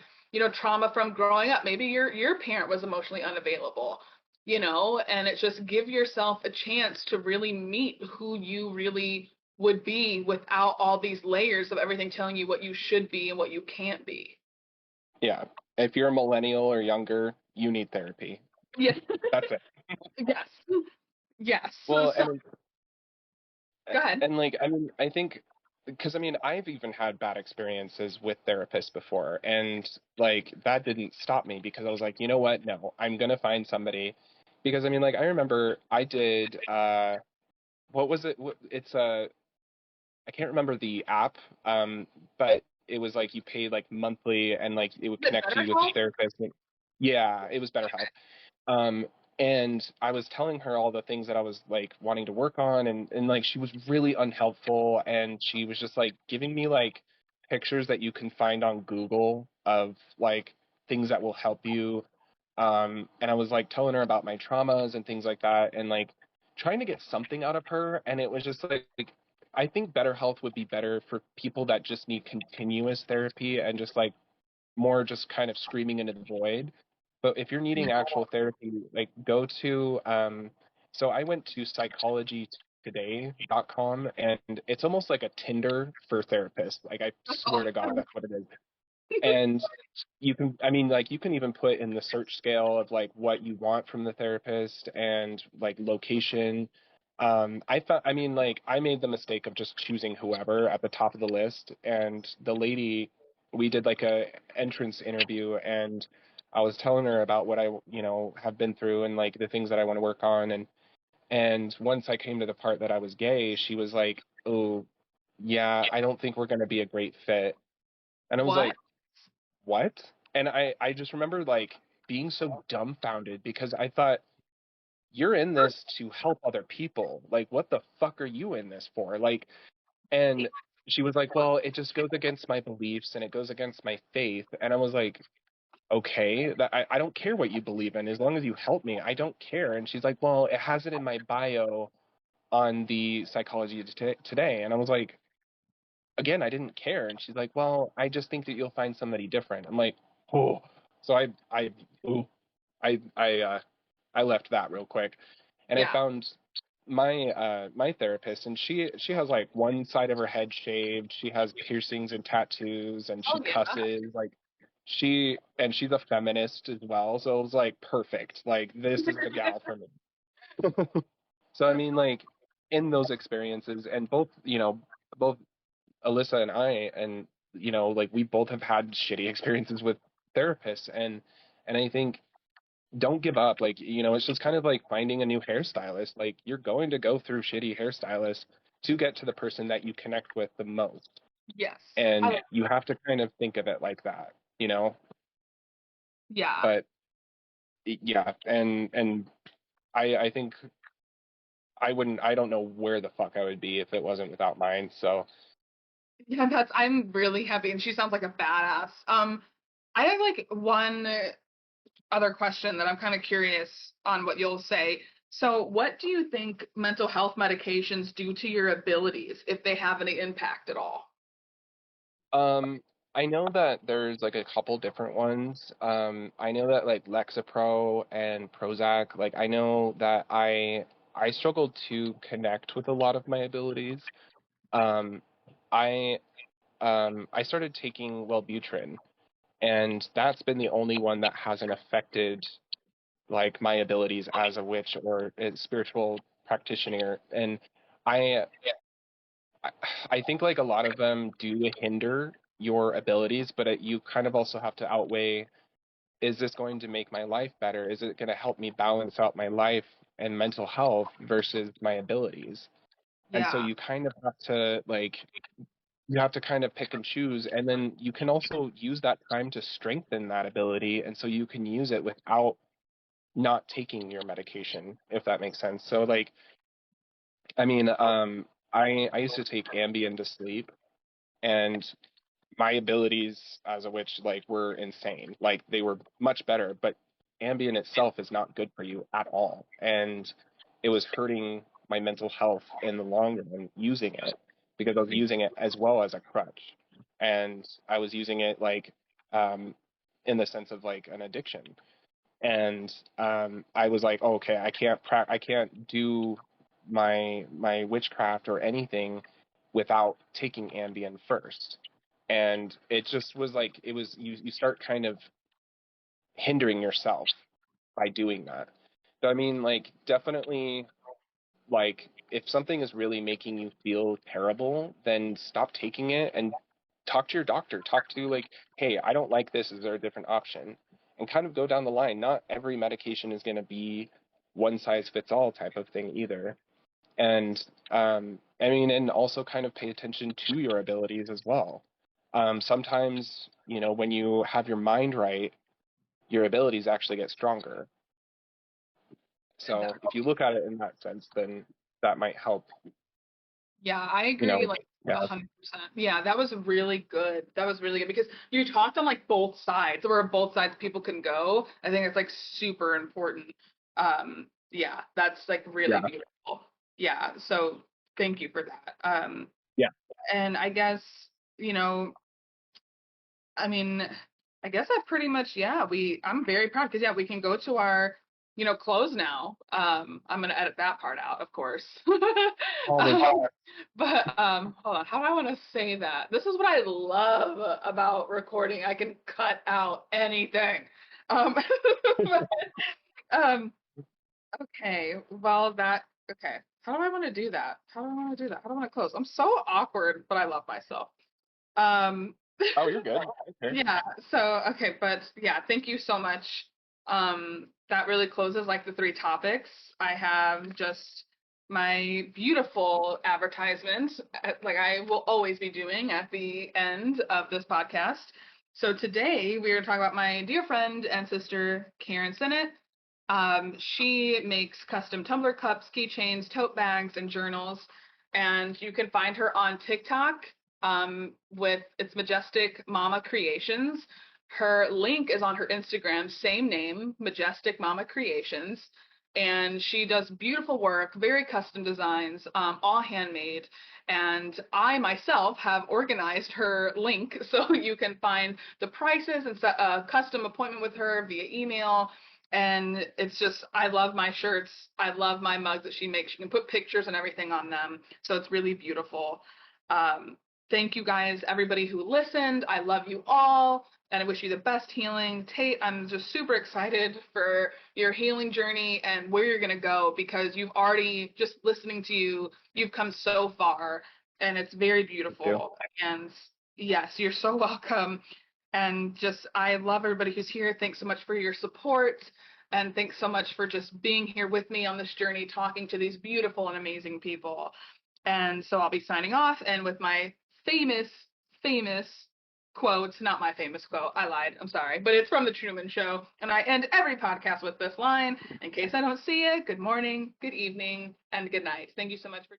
trauma from growing up. Maybe your parent was emotionally unavailable, and it's just give yourself a chance to really meet who you really would be without all these layers of everything telling you what you should be and what you can't be. Yeah. If you're a millennial or younger, you need therapy. Yes. That's it. Yes. Yes. Well, So, go ahead. and like, I mean, I think, because I mean, I've even had bad experiences with therapists before, and like that didn't stop me because I was like, you know what? No, I'm gonna find somebody. Because I mean, like, I remember I did, what was it? It's a, I can't remember the app, but it was like you paid like monthly, and like it would Is it connect you with the BetterHelp? therapist. Yeah, it was BetterHelp. Um, and I was telling her all the things that I was like wanting to work on, and like she was really unhelpful, and she was just like giving me like pictures that you can find on Google of like things that will help you. And I was like telling her about my traumas and things like that, and like trying to get something out of her, and it was just like I think better health would be better for people that just need continuous therapy and just like more just kind of screaming into the void. But if you're needing actual therapy, like go to so I went to psychologytoday.com, and it's almost like a Tinder for therapists. Like I swear to God, that's what it is. And you can, I mean, like you can even put in the search scale of like what you want from the therapist and like location. I thought, I mean, like I made the mistake of just choosing whoever at the top of the list, and the lady, we did like a entrance interview, and I was telling her about what I, have been through and like the things that I want to work on, and once I came to the part that I was gay, she was like, "Oh, yeah, I don't think we're going to be a great fit." And I was What? like, what? And I just remember like being so dumbfounded because I thought, you're in this to help other people. Like, what the fuck are you in this for? Like, and she was like, well, it just goes against my beliefs and it goes against my faith. And I was like, okay, I don't care what you believe in as long as you help me. I don't care. And she's like, well, it has it in my bio on the psychology today. And I was like, again, I didn't care. And she's like, well, I just think that you'll find somebody different. I'm like, oh. So ooh, I left that real quick, and I Yeah. found my therapist, and she has like one side of her head shaved. She has piercings and tattoos, and Oh she yeah. cusses like she's a feminist as well. So it was like perfect. Like this is the gal for me. So I mean, like in those experiences, and both Alyssa and I, and like we both have had shitty experiences with therapists, and I think don't give up. Like, it's just kind of like finding a new hairstylist. Like you're going to go through shitty hairstylists to get to the person that you connect with the most. Yes. And you have to kind of think of it like that. Yeah. But yeah, and I think I don't know where the fuck I would be if it wasn't without mine. So Yeah, I'm really happy, and she sounds like a badass. I have like one other question that I'm kind of curious on what you'll say. So, what do you think mental health medications do to your abilities, if they have any impact at all? Um, I know that there's like a couple different ones. I know that like Lexapro and Prozac, like I know that I struggled to connect with a lot of my abilities. Um, I I started taking Wellbutrin, and that's been the only one that hasn't affected like my abilities as a witch or a spiritual practitioner. And I I I think like a lot of them do hinder your abilities, but you kind of also have to outweigh, is this going to make my life better? Is it going to help me balance out my life and mental health versus my abilities? And so Yeah. you kind of have to like, you have to kind of pick and choose. And then you can also use that time to strengthen that ability. And so you can use it without not taking your medication, if that makes sense. So like, I mean, I used to take Ambien to sleep, and my abilities as a witch like were insane. Like they were much better, but Ambien itself is not good for you at all. And it was hurting my mental health in the long run using it, because I was using it as well as a crutch. And I was using it like um in the sense of like an addiction. And I was like, oh, okay, I can't do my witchcraft or anything without taking Ambien first. And it just was like, you start kind of hindering yourself by doing that. So I mean, like, definitely, like, if something is really making you feel terrible, then stop taking it and talk to your doctor. Talk to, like, hey, I don't like this. Is there a different option? And kind of go down the line. Not every medication is going to be one size fits all type of thing either. And I mean, and also kind of pay attention to your abilities as well. Sometimes, you know, when you have your mind right, your abilities actually get stronger. So if you look at it in that sense, then that might help, Yeah, I you agree, know. like Yeah. 100%. Yeah, that was really good. That was really good because you talked on like both sides, where both sides people can go. I think it's like super important. Yeah, that's like really Yeah. beautiful. Yeah, so thank you for that. Yeah. And I guess, you know, I mean, I guess I pretty much, yeah, I'm very proud because, yeah, we can go to our, close now. I'm gonna edit that part out, of course. Always. Um, but hold on, how do I want to say that? This is what I love about recording. I can cut out anything. Um, but, um, okay, well okay. How do I want to do that? How do I want to do that? How do I want to close? I'm so awkward, but I love myself. Um, Oh, you're good. Okay. yeah, so okay, but yeah, thank you so much. That really closes like the three topics. I have just my beautiful advertisement, like I will always be doing at the end of this podcast. So today we are talking about my dear friend and sister, Karen Sinnott. She makes custom tumbler cups, keychains, tote bags, and journals. And you can find her on TikTok with its Majestic Mama Creations. Her link is on her Instagram, same name, Majestic Mama Creations. And she does beautiful work, very custom designs, all handmade. And I myself have organized her link so you can find the prices and set a custom appointment with her via email. And it's just, I love my shirts. I love my mugs that she makes. She can put pictures and everything on them. So it's really beautiful. Um, Thank you guys, everybody who listened. I love you all, and I wish you the best healing. Tate, I'm just super excited for your healing journey and where you're going to go because you've already, just listening to you, you've come so far, and it's very Thank you. beautiful. And yes, you're so welcome. And just, I love everybody who's here. Thanks so much for your support. And thanks so much for just being here with me on this journey, talking to these beautiful and amazing people. And so I'll be signing off, and with my famous, famous quote, not my famous quote, I lied, I'm sorry, but it's from The Truman Show. And I end every podcast with this line. In case I don't see it, good morning, good evening, and good night. Thank you so much for